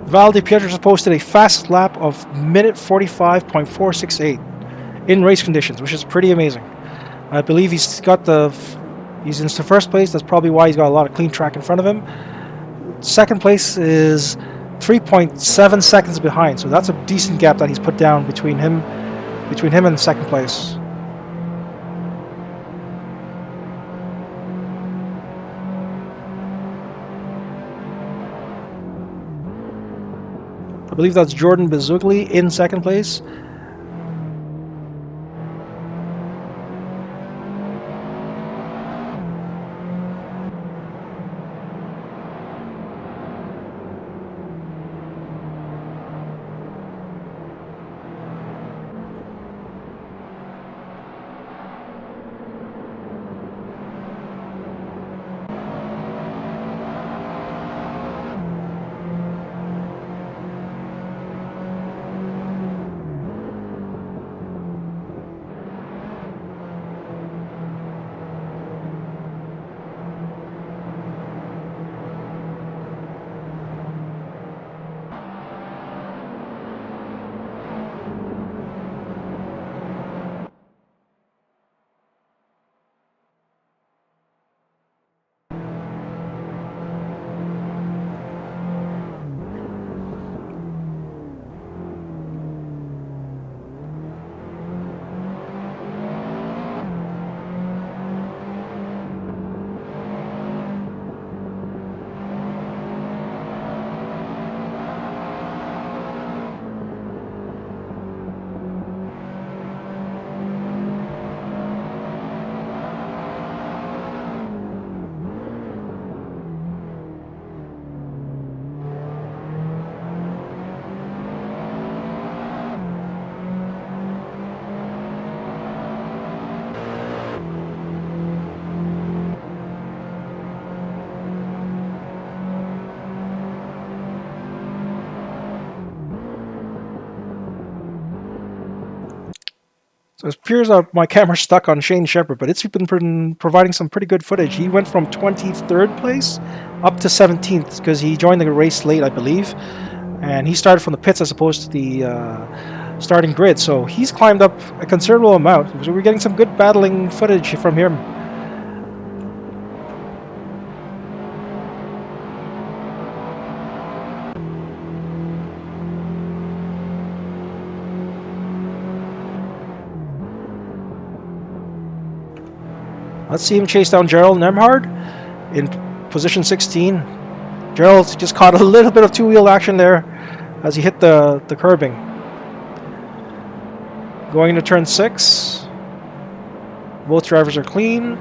Val Di Pietro has posted a fast lap of minute 45.468 in race conditions, which is pretty amazing. I believe he's in the first place. That's probably why he's got a lot of clean track in front of him. Second place is 3.7 seconds behind, so that's a decent gap that he's put down between him and second place. I believe that's Jordan Bezugli in second place. So it appears that my camera's stuck on Shane Shepherd, but it's been providing some pretty good footage. He went from 23rd place up to 17th because he joined the race late, I believe. And he started from the pits as opposed to the starting grid. So he's climbed up a considerable amount. So we're getting some good battling footage from him. Let's see him chase down Gerald Nemhard in position 16. Gerald just caught a little bit of two-wheel action there as he hit the curbing. Going to turn 6. Both drivers are clean.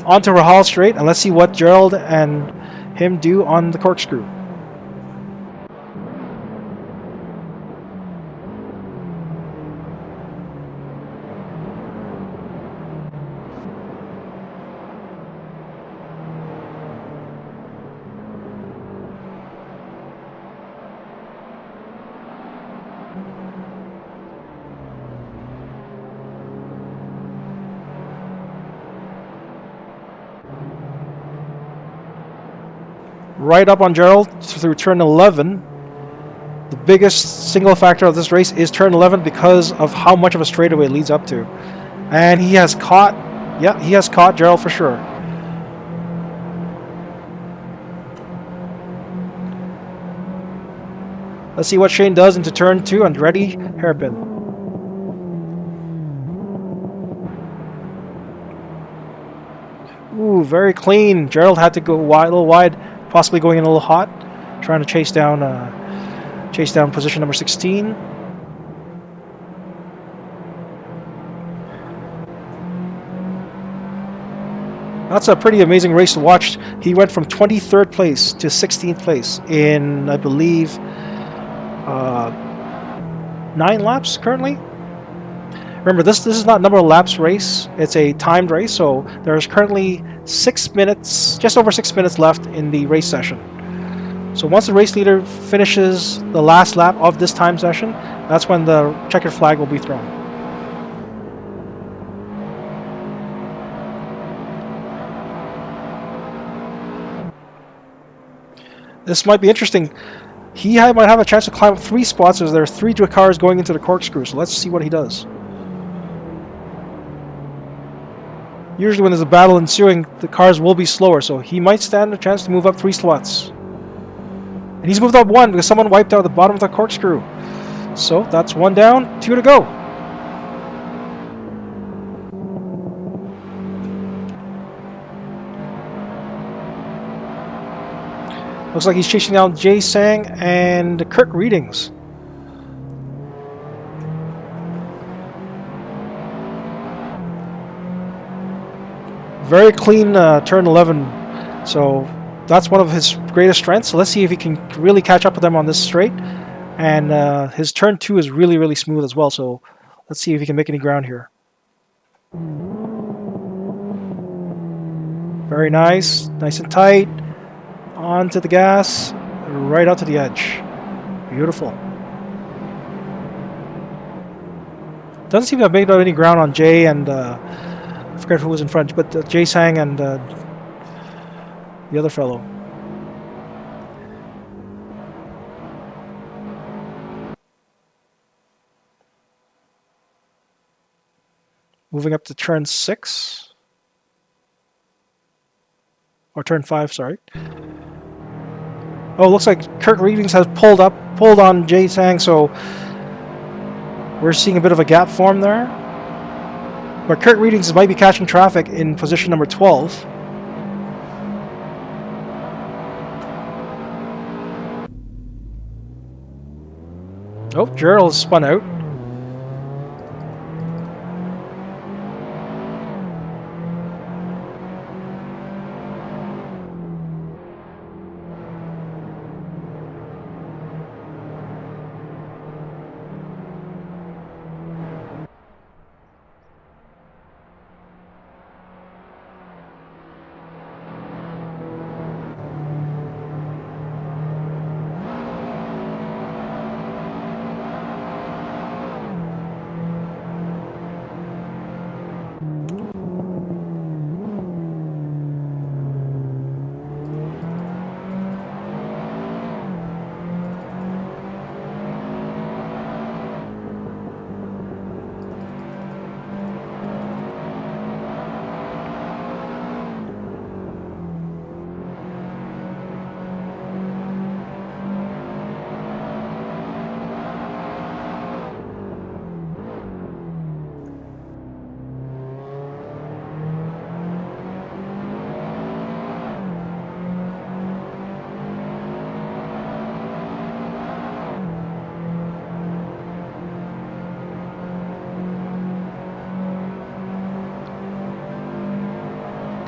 Onto Rahal straight, and let's see what Gerald and him do on the corkscrew. Right up on Gerald through turn 11. The biggest single factor of this race is turn 11 because of how much of a straightaway it leads up to. And he has caught, yeah, he has caught Gerald for sure. Let's see what Shane does into turn 2 and ready, hairpin. Ooh, very clean. Gerald had to go wide, a little wide, possibly going in a little hot, trying to chase down position number 16. That's a pretty amazing race to watch. He went from 23rd place to 16th place in, I believe, 9 laps currently. Remember, this is not number of laps race. It's a timed race, so there's currently 6 minutes, just over 6 minutes left in the race session. So once the race leader finishes the last lap of this time session, that's when the checkered flag will be thrown. This might be interesting. He might have a chance to climb up 3 spots as there are 3 cars going into the corkscrew, so let's see what he does. Usually when there's a battle ensuing, the cars will be slower, so he might stand a chance to move up 3 slots. And he's moved up 1 because someone wiped out the bottom of the corkscrew. So that's 1 down, 2 to go. Looks like he's chasing down Jay Sang and Kirk Readings. Very clean turn 11, so that's one of his greatest strengths. So let's see if he can really catch up with them on this straight. And his turn 2 is really, really smooth as well, so let's see if he can make any ground here. Very nice, nice and tight. Onto the gas, right out to the edge. Beautiful. Doesn't seem to have made out any ground on Jay and I forget who was in front, but Jay Sang and the other fellow. Moving up to turn 6. Or turn 5, sorry. Oh, it looks like Kirk Readings has pulled on Jay Sang, so we're seeing a bit of a gap form there. But Kirk Readings might be catching traffic in position number 12. Oh, Gerald spun out.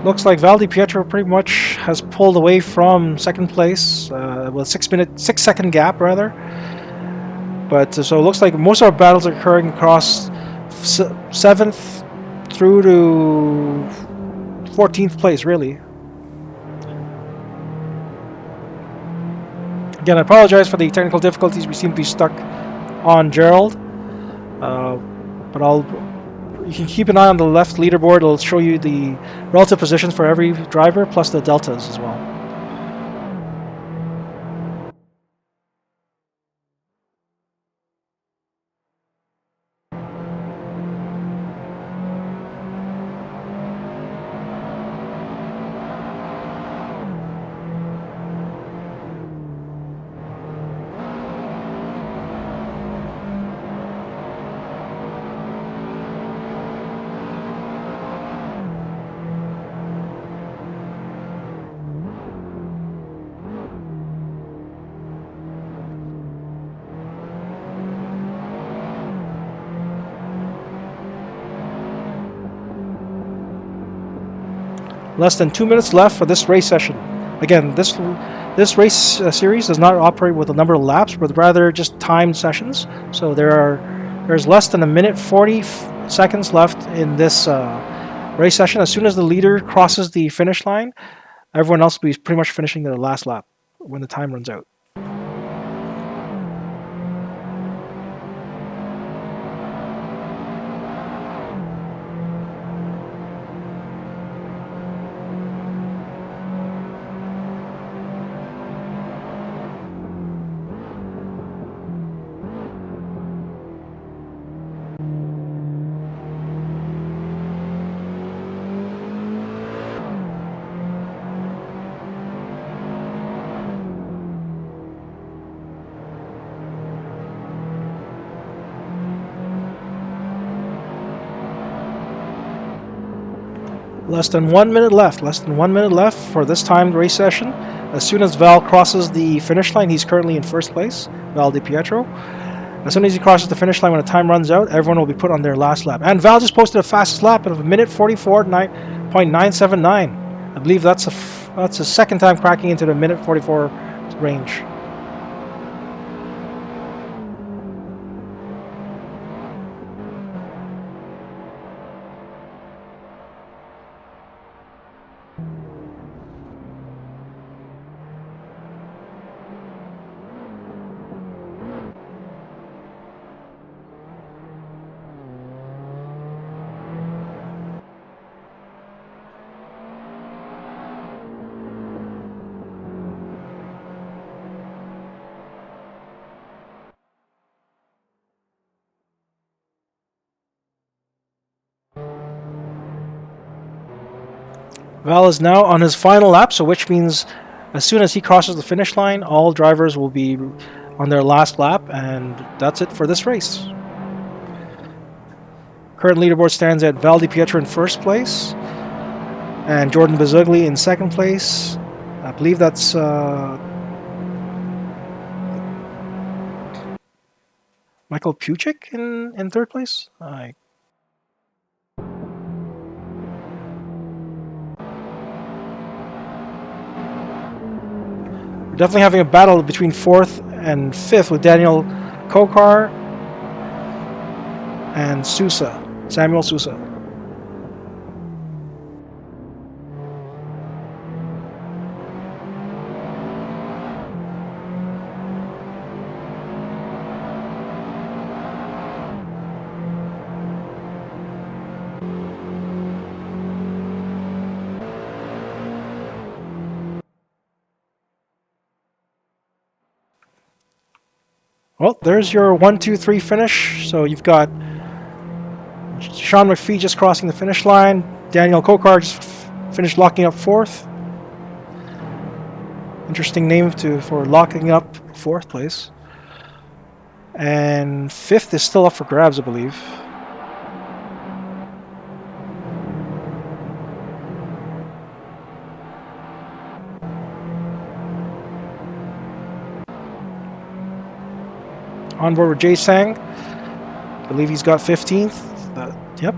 Looks like Val Di Pietro pretty much has pulled away from second place with 6 second gap rather. But so it looks like most of our battles are occurring across 7th through to 14th place, really. Again, I apologize for the technical difficulties. We seem to be stuck on Gerald. But you can keep an eye on the left leaderboard. It'll show you the relative positions for every driver, plus the deltas as well. Less than 2 minutes left for this race session. Again, this race series does not operate with a number of laps, but rather just timed sessions. So there's less than 1 minute 40 seconds left in this race session. As soon as the leader crosses the finish line, everyone else will be pretty much finishing their last lap when the time runs out. Less than 1 minute left. Less than 1 minute left for this timed race session. As soon as Val crosses the finish line, he's currently in first place, Val Di Pietro. As soon as he crosses the finish line, when the time runs out, everyone will be put on their last lap. And Val just posted a fastest lap of 1:44.979. I believe that's a second time cracking into the 1:44 range. Val is now on his final lap, so which means as soon as he crosses the finish line, all drivers will be on their last lap, and that's it for this race. Current leaderboard stands at Val Di Pietro in first place, and Jordan Bazugli in second place. I believe that's Michael Puchik in third place. We're definitely having a battle between 4th and 5th with Daniel Kokar and Samuel Sousa. Well, there's your 1, 2, 3 finish. So you've got Sean McPhee just crossing the finish line. Daniel Kokar just finished locking up 4th. Interesting name for locking up 4th place. And 5th is still up for grabs, I believe. On board with Jay Sang. I believe he's got 15th. Yep.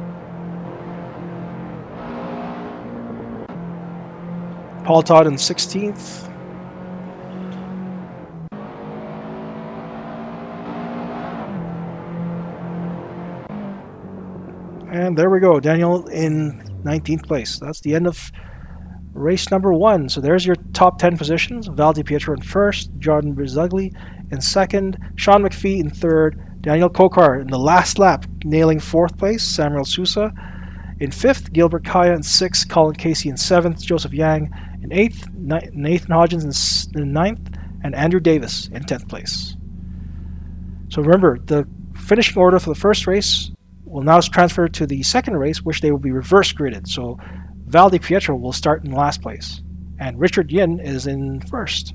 Paul Todd in 16th. And there we go. Daniel in 19th place. That's the end of race number 1. So there's your top 10 positions. Val DiPietro in first, Jordan Brizugli in second, Sean McPhee in third, Daniel Kokar in the last lap, nailing 4th place, Samuel Sousa in 5th, Gilbert Kaya in 6th, Colin Casey in 7th, Joseph Yang in 8th, Nathan Hodgins in 9th, and Andrew Davis in 10th place. So remember, the finishing order for the first race will now transfer to the second race, which they will be reverse gridded. So Val DiPietro will start in last place, and Richard Yin is in first.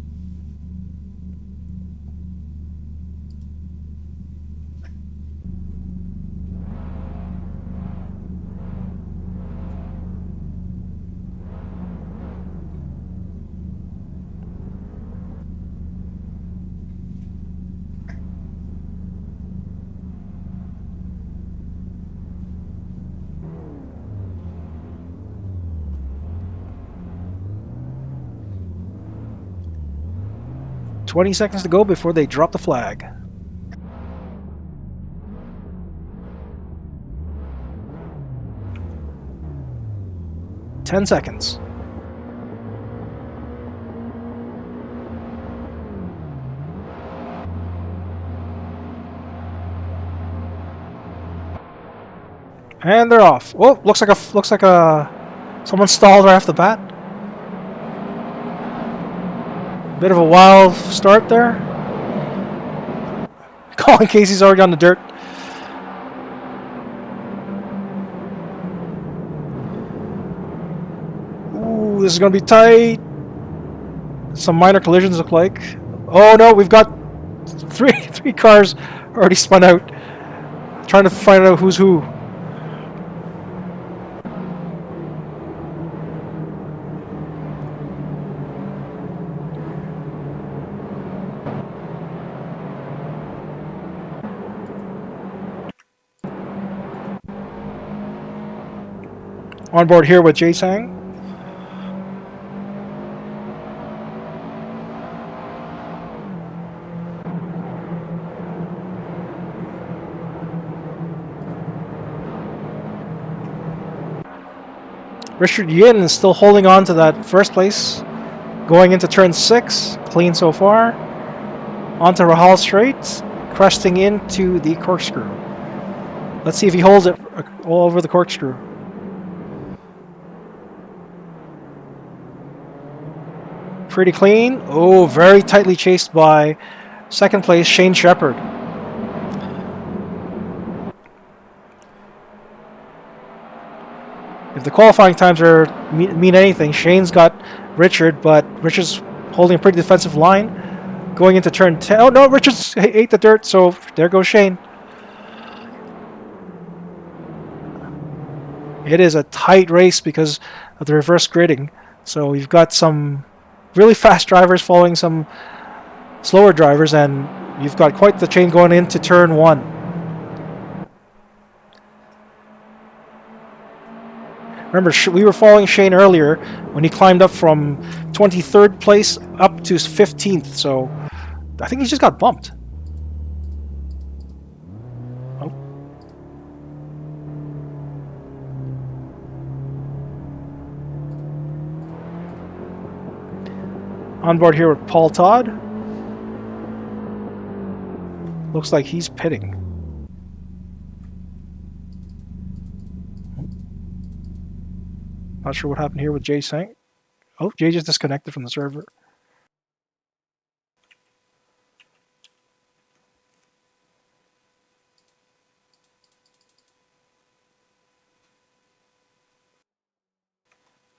"20 seconds to go before they drop the flag." "10 seconds." And they're off. Oh, looks like someone stalled right off the bat. Bit of a wild start there. Colin Casey's already on the dirt. Ooh, this is going to be tight. Some minor collisions look like. Oh no, we've got three cars already spun out. Trying to find out who's who. On board here with Jay Sang. Richard Yin is still holding on to that first place. Going into turn 6. Clean so far. Onto Rahal Straight. Cresting into the corkscrew. Let's see if he holds it all over the corkscrew. Pretty clean. Oh, very tightly chased by second place Shane Shepard. If the qualifying times mean anything, Shane's got Richard, but Richard's holding a pretty defensive line. Going into turn 10. Oh no, Richard's ate the dirt, so there goes Shane. It is a tight race because of the reverse gridding. So you've got some really fast drivers following some slower drivers, and you've got quite the chain going into turn 1. Remember, we were following Shane earlier when he climbed up from 23rd place up to 15th, so I think he just got bumped. Oh. On board here with Paul Todd. Looks like he's pitting. Not sure what happened here with Jay Sang. Oh, Jay just disconnected from the server.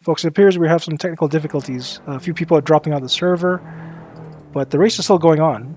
Folks, it appears we have some technical difficulties. A few people are dropping out of the server, but the race is still going on.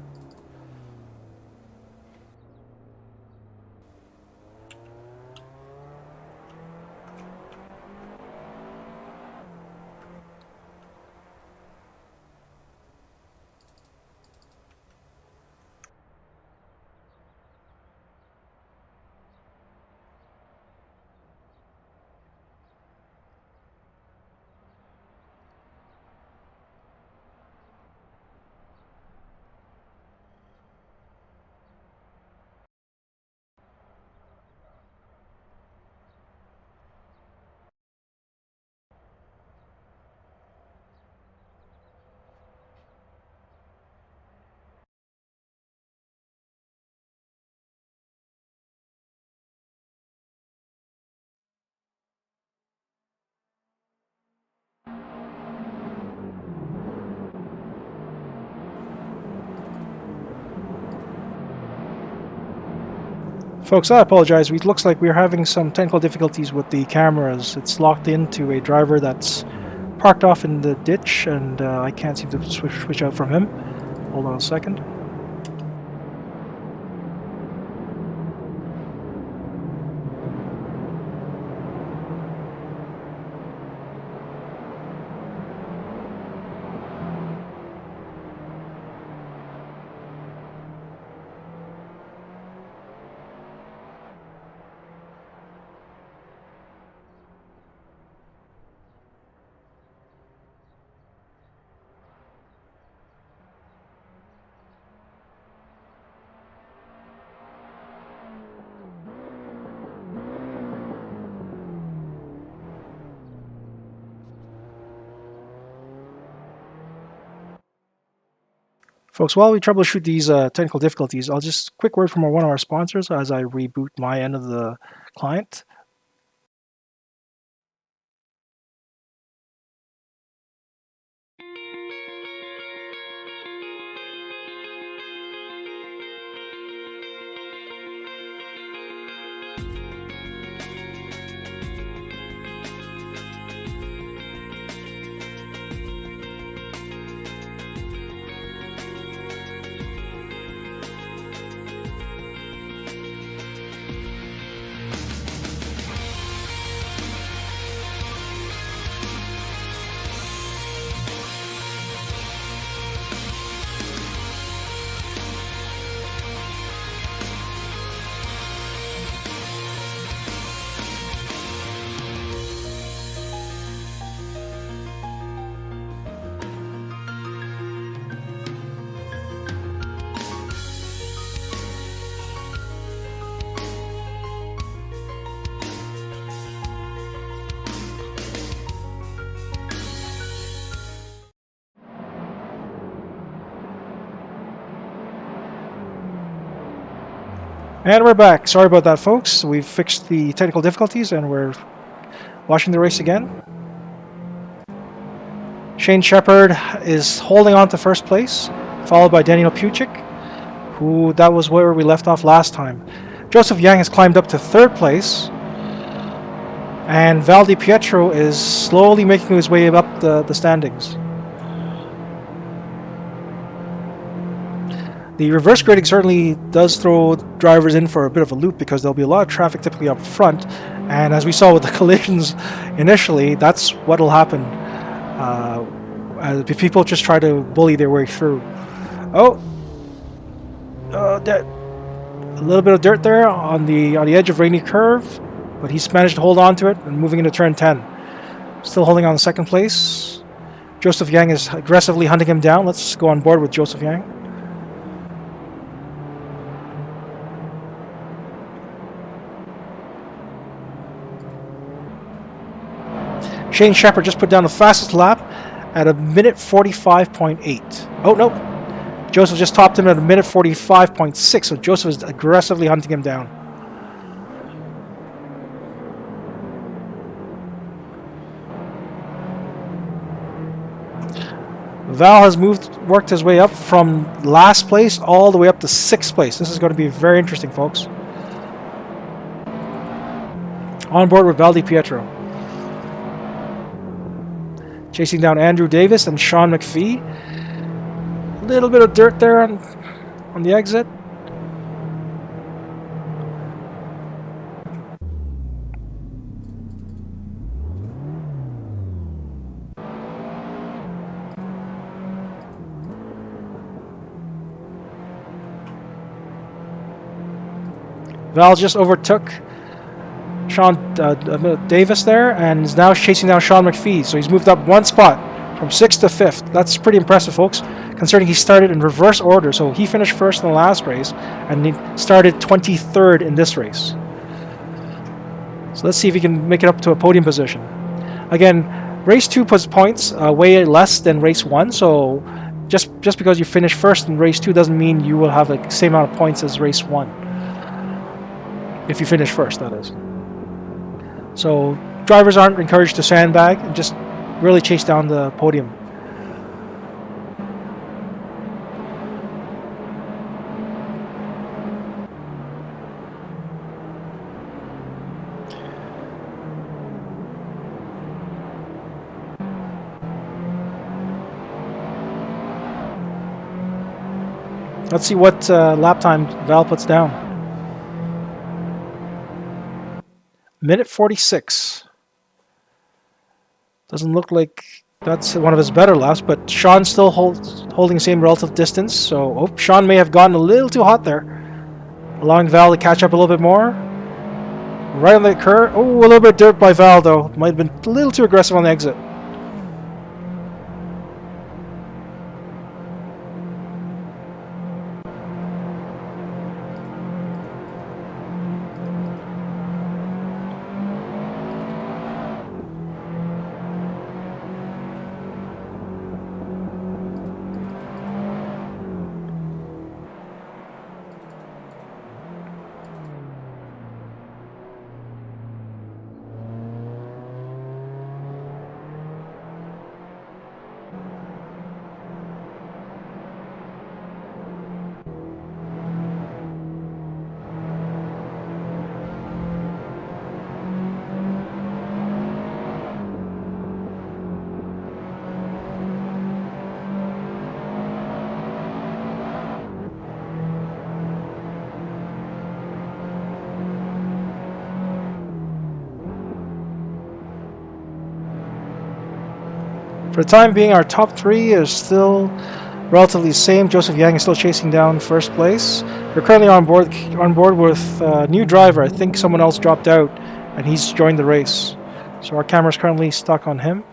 Folks, I apologize. It looks like we're having some technical difficulties with the cameras. It's locked into a driver that's parked off in the ditch, and I can't seem to switch out from him. Hold on a second. Folks, while we troubleshoot these technical difficulties, I'll just quick word from one of our sponsors as I reboot my end of the client. And we're back. Sorry about that, folks. We've fixed the technical difficulties and we're watching the race again. Shane Shepard is holding on to first place, followed by Daniel Puchik, who that was where we left off last time. Joseph Yang has climbed up to third place, and Val Di Pietro is slowly making his way up the standings. The reverse grading certainly does throw drivers in for a bit of a loop because there'll be a lot of traffic typically up front, and as we saw with the collisions initially, that's what'll happen. People just try to bully their way through. A little bit of dirt there on the edge of Rainy Curve, but he's managed to hold on to it and moving into turn 10. Still holding on second place. Joseph Yang is aggressively hunting him down. Let's go on board with Joseph Yang. Shane Shepard just put down the fastest lap at a minute 45.8. Oh, no. Joseph just topped him at a minute 45.6, so Joseph is aggressively hunting him down. Val has worked his way up from last place all the way up to 6th place. This is going to be very interesting, folks. On board with Val Di Pietro. Chasing down Andrew Davis and Sean McPhee. A little bit of dirt there on the exit. Val just overtook Sean Davis there and is now chasing down Sean McPhee. So he's moved up one spot from 6th to 5th. That's pretty impressive, folks, considering he started in reverse order. So he finished first in the last race and he started 23rd in this race. So let's see if he can make it up to a podium position. Again, race 2 puts points way less than race 1. So just because you finish first in race 2 doesn't mean you will have the same amount of points as race 1. If you finish first, that is. So drivers aren't encouraged to sandbag and just really chase down the podium. Let's see what lap time Val puts down. Minute 46. Doesn't look like that's one of his better laps, but Sean still holding the same relative distance. So Sean may have gotten a little too hot there, allowing Val to catch up a little bit more. Right on the curve. Oh, a little bit dirt by Val, though. Might have been a little too aggressive on the exit. For the time being, our top three is still relatively the same. Joseph Yang is still chasing down first place. We're currently on board with a new driver. I think someone else dropped out, and he's joined the race. So our camera's currently stuck on him.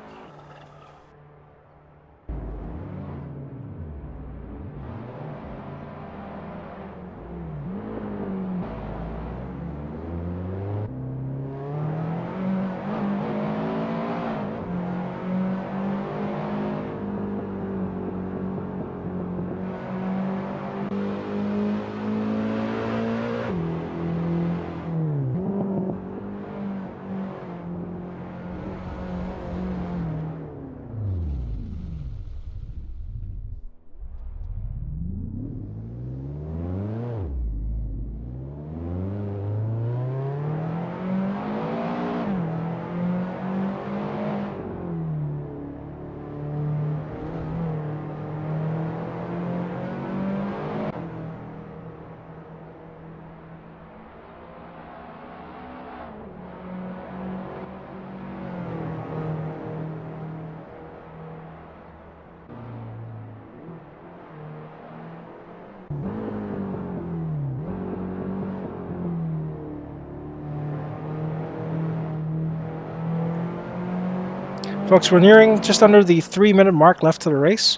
Folks, we're nearing just under the 3-minute mark left to the race.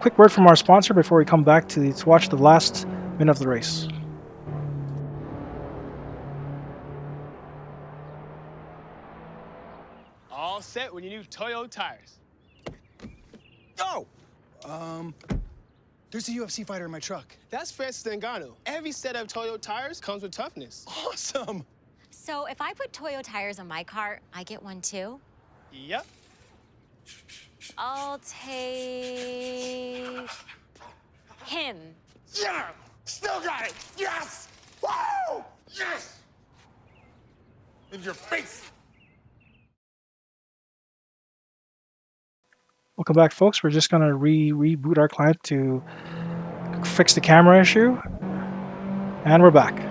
Quick word from our sponsor before we come back to watch the last minute of the race. All set with your new Toyo tires. Go! There's a UFC fighter in my truck. That's Francis Ngannou. Every set of Toyo tires comes with toughness. Awesome! So if I put Toyo tires on my car, I get one too? Yep. I'll take him. Yeah! Still got it! Yes! Woo! Yes! In your face! Welcome back, folks. We're just going to reboot our client to fix the camera issue. And we're back.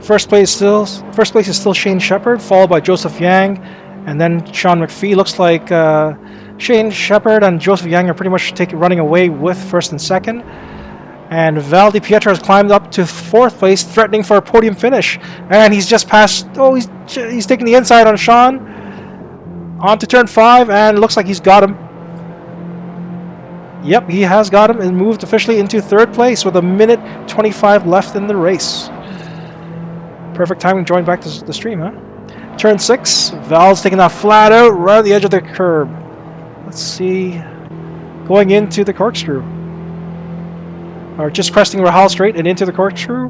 First place is still Shane Shepard, followed by Joseph Yang, and then Sean McPhee. Looks like Shane Shepard and Joseph Yang are pretty much running away with first and second. And Val DiPietro has climbed up to fourth place, threatening for a podium finish. And he's just passed. Oh, he's taking the inside on Sean. On to turn 5, and it looks like he's got him. Yep, he has got him and moved officially into third place with 1:25 left in the race. Perfect timing to join back to the stream, huh? Turn 6, Val's taking that flat out right at the edge of the curb. Let's see. Going into the corkscrew. Or just cresting Rahal straight and into the corkscrew.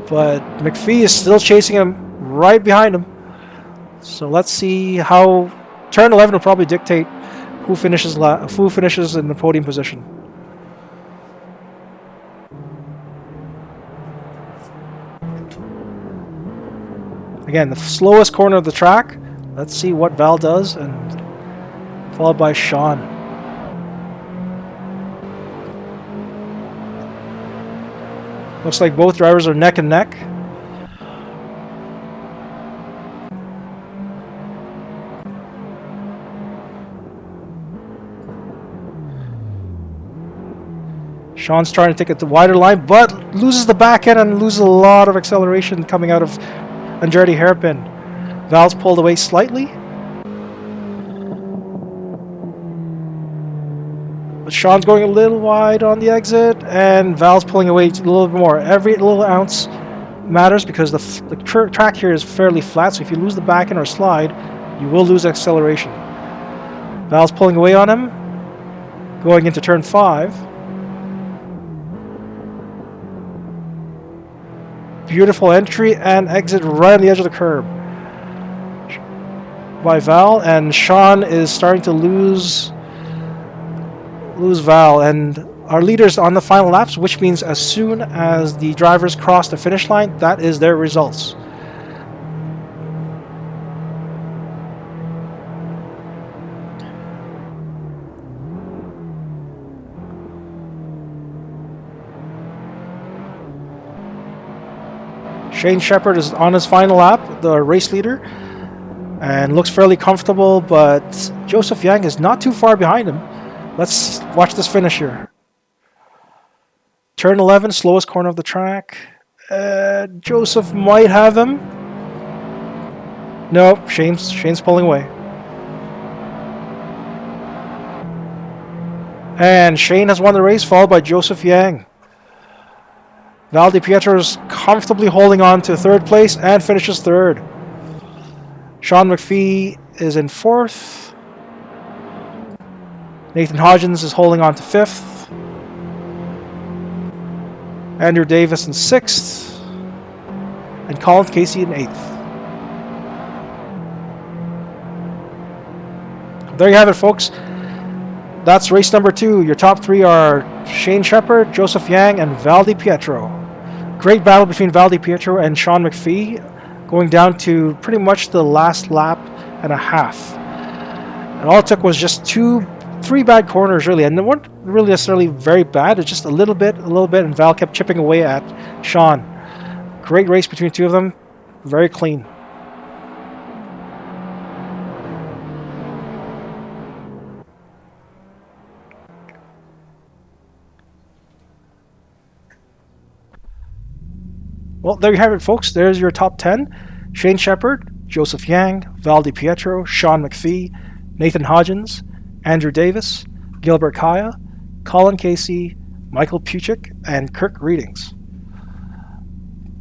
But McPhee is still chasing him right behind him. So let's see how turn 11 will probably dictate who finishes in the podium position. Again, the slowest corner of the track. Let's see what Val does, and followed by Sean. Looks like both drivers are neck and neck. Sean's trying to take it to wider line, but loses the back end and loses a lot of acceleration coming out of Andretti hairpin. Val's pulled away slightly. But Sean's going a little wide on the exit, and Val's pulling away a little bit more. Every little ounce matters because the track here is fairly flat, so if you lose the back end or slide, you will lose acceleration. Val's pulling away on him, going into turn 5. Beautiful entry and exit right on the edge of the curb by Val, and Sean is starting to lose Val, and our leaders on the final laps, which means as soon as the drivers cross the finish line, that is their results. Shane Shepard is on his final lap, the race leader, and looks fairly comfortable, but Joseph Yang is not too far behind him. Let's watch this finish here. Turn 11, slowest corner of the track. Joseph might have him. No, Shane's pulling away. And Shane has won the race, followed by Joseph Yang. Val Di Pietro is comfortably holding on to third place and finishes third. Sean McPhee is in fourth. Nathan Hodgins is holding on to fifth. Andrew Davis in sixth. And Colin Casey in eighth. There you have it, folks. That's race number 2. Your top 3 are Shane Shepard, Joseph Yang, and Val Di Pietro. Great battle between Val Di Pietro and Sean McPhee, going down to pretty much the last lap and a half. And all it took was just 3 bad corners, really, and they weren't really necessarily very bad. It's just a little bit, and Val kept chipping away at Sean. Great race between the two of them, very clean. Well, there you have it, folks. There's your top 10. Shane Shepard, Joseph Yang, Val Di Pietro, Sean McPhee, Nathan Hodgins, Andrew Davis, Gilbert Kaya, Colin Casey, Michael Puchik, and Kirk Readings.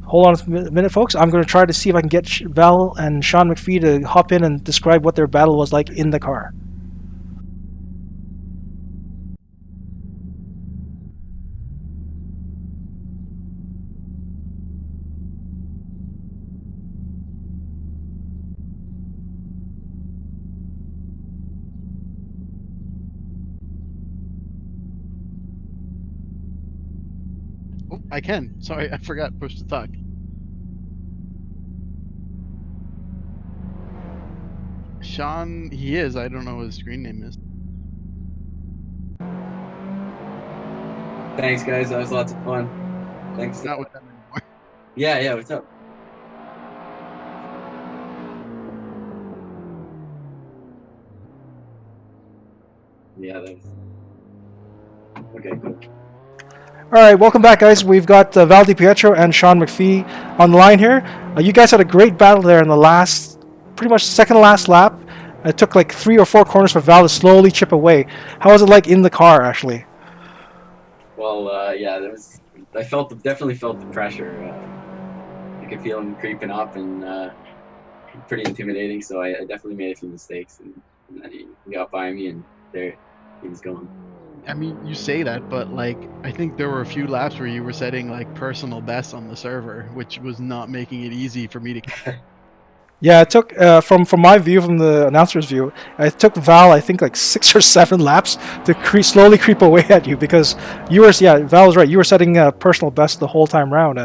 Hold on a minute, folks. I'm going to try to see if I can get Val and Sean McPhee to hop in and describe what their battle was like in the car. Oh, I can. Sorry, I forgot push to talk. Sean, he is. I don't know what his screen name is. Thanks, guys. That was lots of fun. Thanks. Not with them anymore. Yeah, what's up? Yeah, that's... Okay, cool. All right, welcome back, guys. We've got Val Di Pietro and Sean McPhee on the line here. You guys had a great battle there in the last, pretty much second to last lap. It took like 3 or 4 corners for Val to slowly chip away. How was it like in the car, actually? Well, yeah, there was. I definitely felt the pressure. I could feel him creeping up, and pretty intimidating. So I definitely made a few mistakes, and then he got by me, and there he was going. I mean, you say that, but like, I think there were a few laps where you were setting like personal bests on the server, which was not making it easy for me to. Yeah, it took from my view, from the announcer's view, it took Val I think like 6 or 7 laps to slowly creep away at you because you were Val was right. You were setting a personal best the whole time round,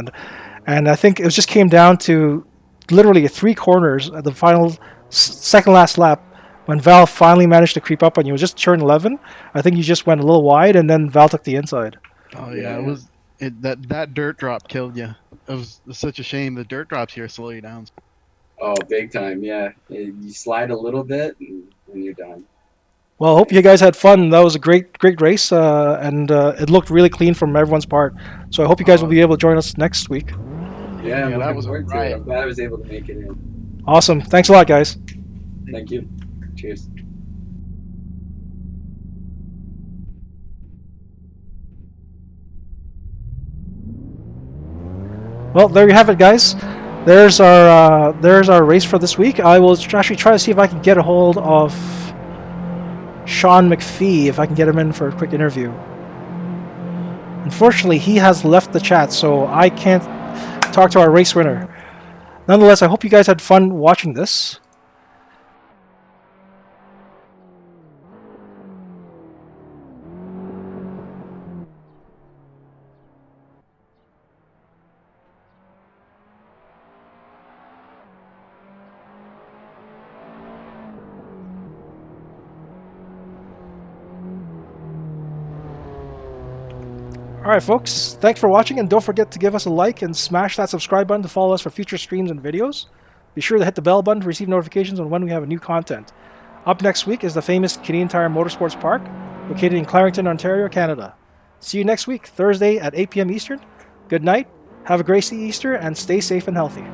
and I think it just came down to literally 3 corners at the final second last lap when Val finally managed to creep up on you. It was just turn 11. I think you just went a little wide, and then Val took the inside. Oh yeah, it was that dirt drop killed you. It was such a shame. The dirt drops here slow you down. Oh, big time, yeah. You slide a little bit and you're done. Well, I hope you guys had fun. That was a great race, and it looked really clean from everyone's part. So I hope you guys will be able to join us next week. Yeah, Yeah, that was forward to it. I'm glad I was able to make it in. Awesome. Thanks a lot, guys. Thank you. Cheers. Well, there you have it, guys. There's our race for this week. I will actually try to see if I can get a hold of Sean McPhee, if I can get him in for a quick interview. Unfortunately, he has left the chat, so I can't talk to our race winner. Nonetheless, I hope you guys had fun watching this. Alright folks, thanks for watching, and don't forget to give us a like and smash that subscribe button to follow us for future streams and videos. Be sure to hit the bell button to receive notifications on when we have new content. Up next week is the famous Canadian Tire Motorsports Park, located in Clarington, Ontario, Canada. See you next week, Thursday at 8 p.m. Eastern. Good night, have a great Easter, and stay safe and healthy.